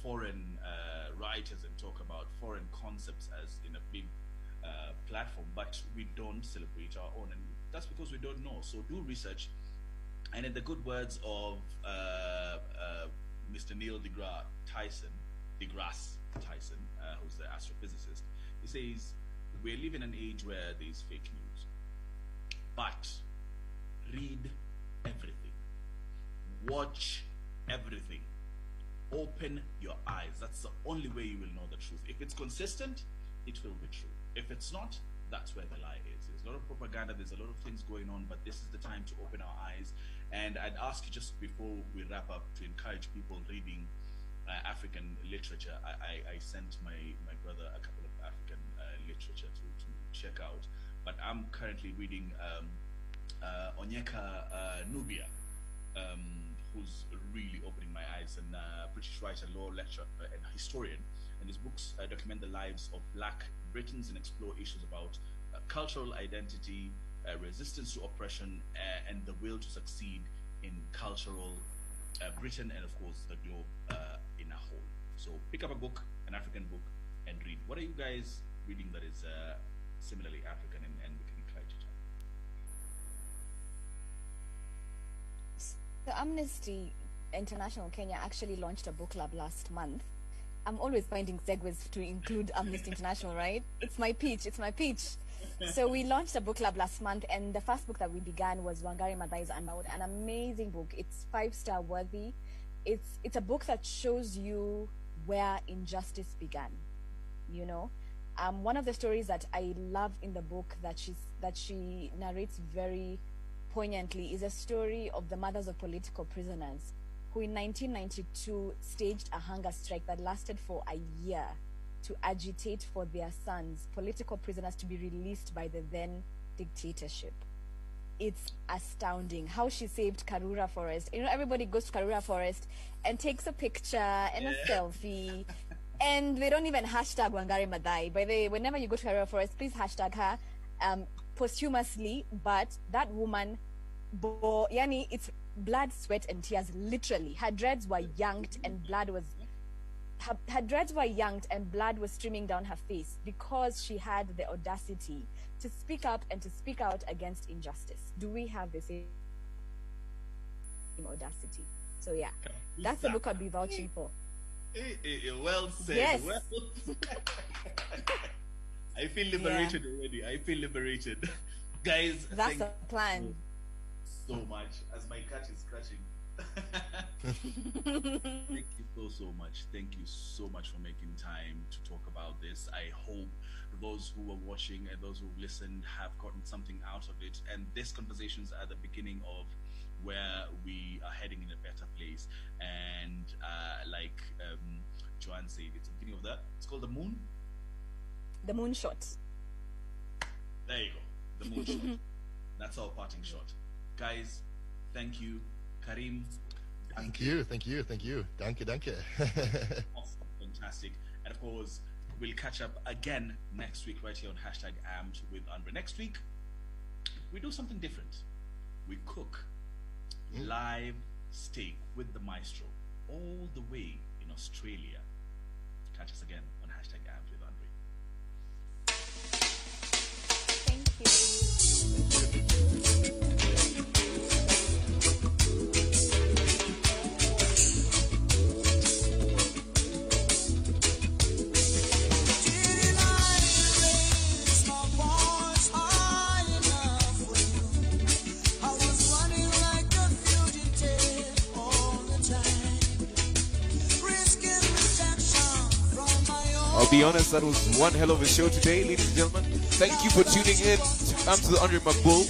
foreign writers and talk about foreign concepts as in a big platform, but we don't celebrate our own, and that's because we don't know. So do research, and in the good words of Mr. Neil deGrasse Tyson, who's the astrophysicist, he says, we're living in an age where there's fake news, but read everything, watch everything, open your eyes. That's the only way you will know the truth. If it's consistent, it will be true. If it's not, that's where the lie is. There's a lot of propaganda, there's a lot of things going on, but this is the time to open our eyes. And I'd ask you, just before we wrap up, to encourage people reading African literature. I sent my brother a couple of African literature to check out, but I'm currently reading Onyeka Nubia, who's really opening my eyes, and British writer, law lecturer, and historian. And his books document the lives of Black Britons and explore issues about cultural identity, resistance to oppression, and the will to succeed in cultural Britain, and of course the globe in a whole. So pick up a book, an African book, and read. What are you guys reading that is similarly African, and we can encourage each other? The Amnesty International Kenya actually launched a book club last month. I'm always finding segues to include Amnesty International, right? It's my pitch. So we launched a book club last month, and the first book that we began was Wangari Maathai's Unbowed, an amazing book. It's 5-star worthy. It's a book that shows you where injustice began, you know. One of the stories that I love in the book that she narrates very poignantly is a story of the mothers of political prisoners who in 1992 staged a hunger strike that lasted for a year to agitate for their sons, political prisoners, to be released by the then dictatorship. It's astounding how she saved Karura Forest. You know, everybody goes to Karura Forest and takes a picture and a selfie, and they don't even hashtag Wangari Maathai. By the way, whenever you go to Karura Forest, please hashtag her posthumously. But that woman, yani, it's blood, sweat, and tears. Literally, her dreads were yanked, and blood was. Her dreads were yanked and blood was streaming down her face because she had the audacity to speak up and to speak out against injustice. Do we have the same audacity? So yeah, that's the book I'd be vouching for. Well said. Yes. Well said. I feel liberated already. I feel liberated. Guys, that's thank a plan. so much as my cat is scratching. Thank you so much. Thank you so much for making time to talk about this. I hope those who are watching and those who have listened have gotten something out of it. And this conversation is at the beginning of where we are heading in a better place. And like Joanne said, it's the beginning of that. It's called the moon. The moonshot. There you go. The moonshot. That's our parting shot. Guys, thank you. Karim, Thank you. Danke, danke. awesome, fantastic. And of course, we'll catch up again next week right here on #Amped with Andre. Next week, we do something different. We cook live steak with the maestro all the way in Australia. Catch us again on #Amped with Andre. Thank you. I'll be honest, that was one hell of a show today, ladies and gentlemen. Thank you for tuning in to Andre McBull.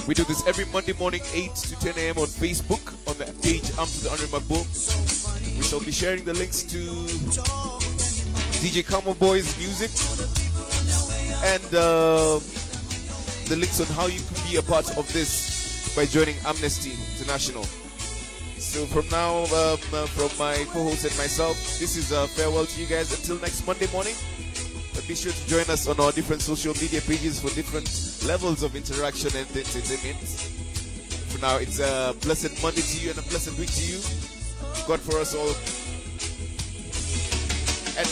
We do this every Monday morning, 8 to 10 a.m. on Facebook, on the page the Andre McBull. We shall be sharing the links to DJ Kamo Boy's music and the links on how you can be a part of this by joining Amnesty International. So from now, from my co-host and myself, this is a farewell to you guys until next Monday morning. But be sure to join us on our different social media pages for different levels of interaction and entertainment. For now, it's a blessed Monday to you and a blessed week to you. God for us all. And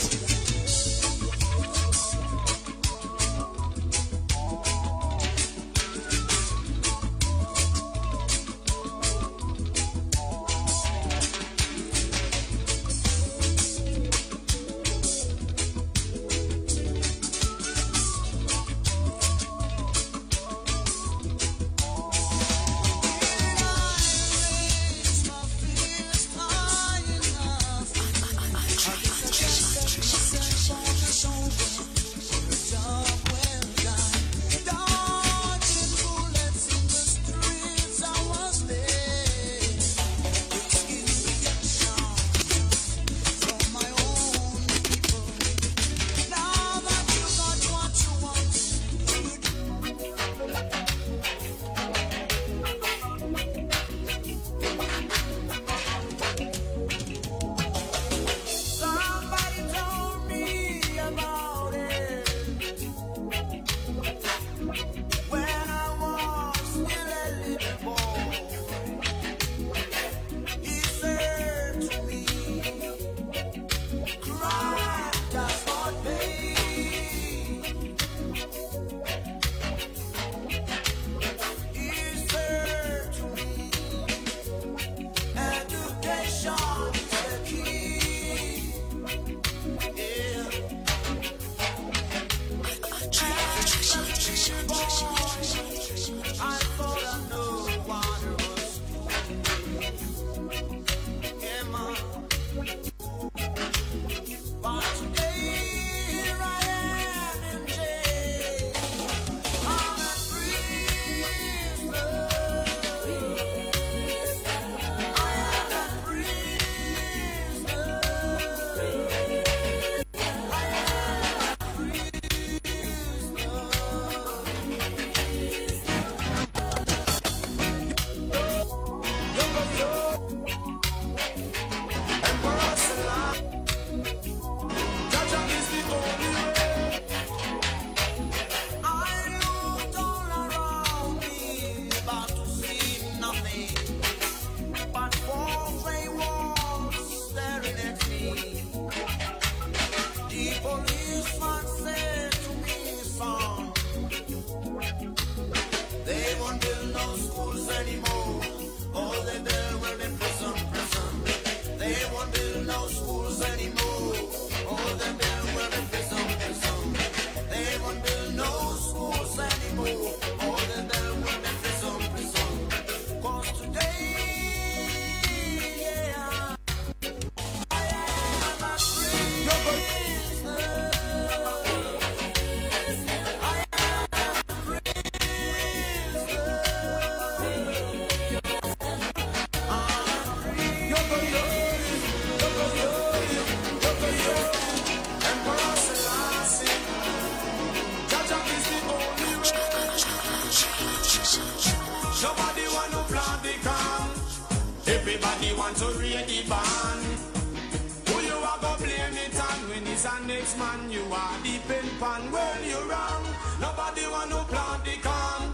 next man you are depend pan. Well, you're wrong. Nobody want to plant the can.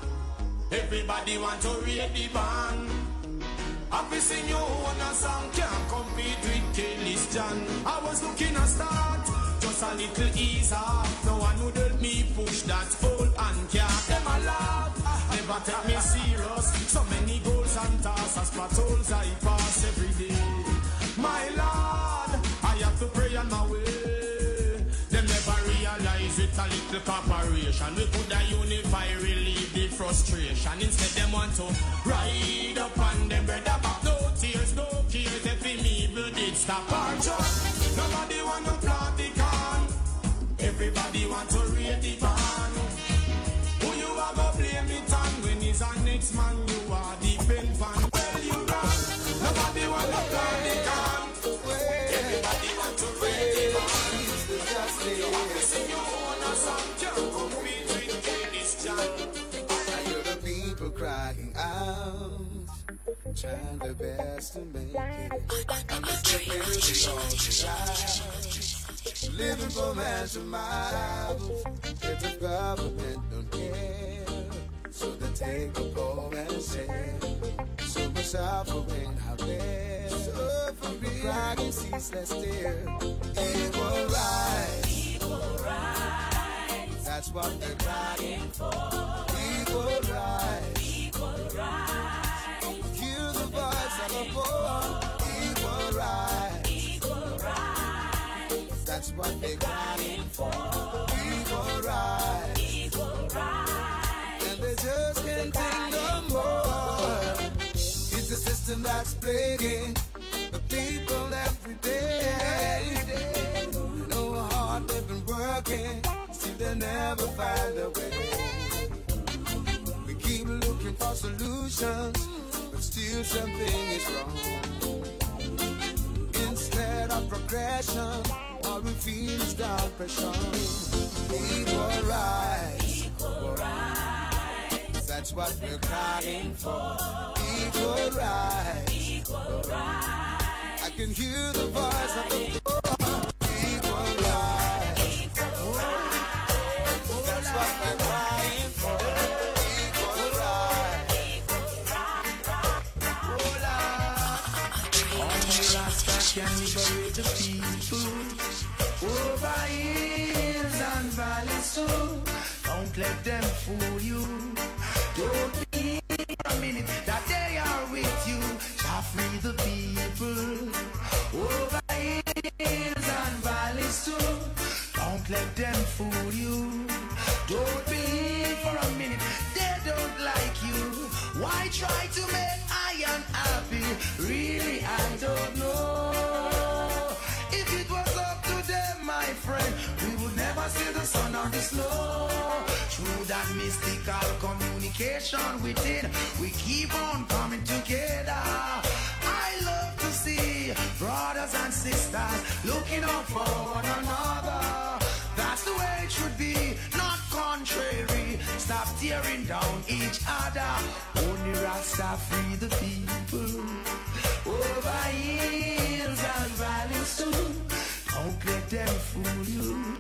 Everybody want to read the band. Happy sing you on a song, can't compete with Kelly's John. I was looking a start, just a little easier. No one would help me push that old and can't them a lot. Never take me serious. So many goals and tasks, patrols I pass every day. My Lord, I have to pray on my way. Them never realize with a little cooperation we could a unify, relieve the frustration. Instead them want to ride up on them brother back. No tears, no cares. If him evil did stop our job. Nobody want to plant the can. Everybody want to read the van. Who you have a blame it on when he's a next man you are depend fan. Well you wrong. Nobody want to plant the can. Everybody want to read the van. You have to sing your own a song. Can't compete with Kelly's John. I hear the people crying out, trying their best to make it. And it's the really all right. Living from hand to mouth. If the government don't care, so they take a poll and say, so much suffering out there. So for me, crying ceaseless tear. Equal rights. Equal rights. That's what they're crying for. Equal rights. Equal rights. Hear the voice of the poor. Equal rights. Equal rights. That's what they're crying for. Equal rights. Equal rights. And they just can't think no more. It's a system that's plaguing the people every day. No hard they've been working, still they never find a way. We keep looking for solutions, but still something is wrong. Instead of progression, all we feel is down pressure. Equal rights. Equal rights. That's what we're crying for. Equal rights. Equal rights. I can hear the voice of the poor. Equal rights. Equal rights. That's what we're crying for. Equal rights. Equal rights. Only Rasta can liberate the people. Over hills and valleys too. Don't let them fool you. Don't be for a minute that they are with you. Shall free the people. Over hills and valleys too. Don't let them fool you. Don't believe for a minute they don't like you. Why try to make I unhappy? Really, I don't know. If it was up to them, my friend, we would never see the sun or the snow. Through that mystical communication within, we keep on coming together. I love to see brothers and sisters looking out for one another. That's the way it should be, not contrary. Stop tearing down each other. Only Rasta free the people. Over hills and valleys too. Don't let them fool you.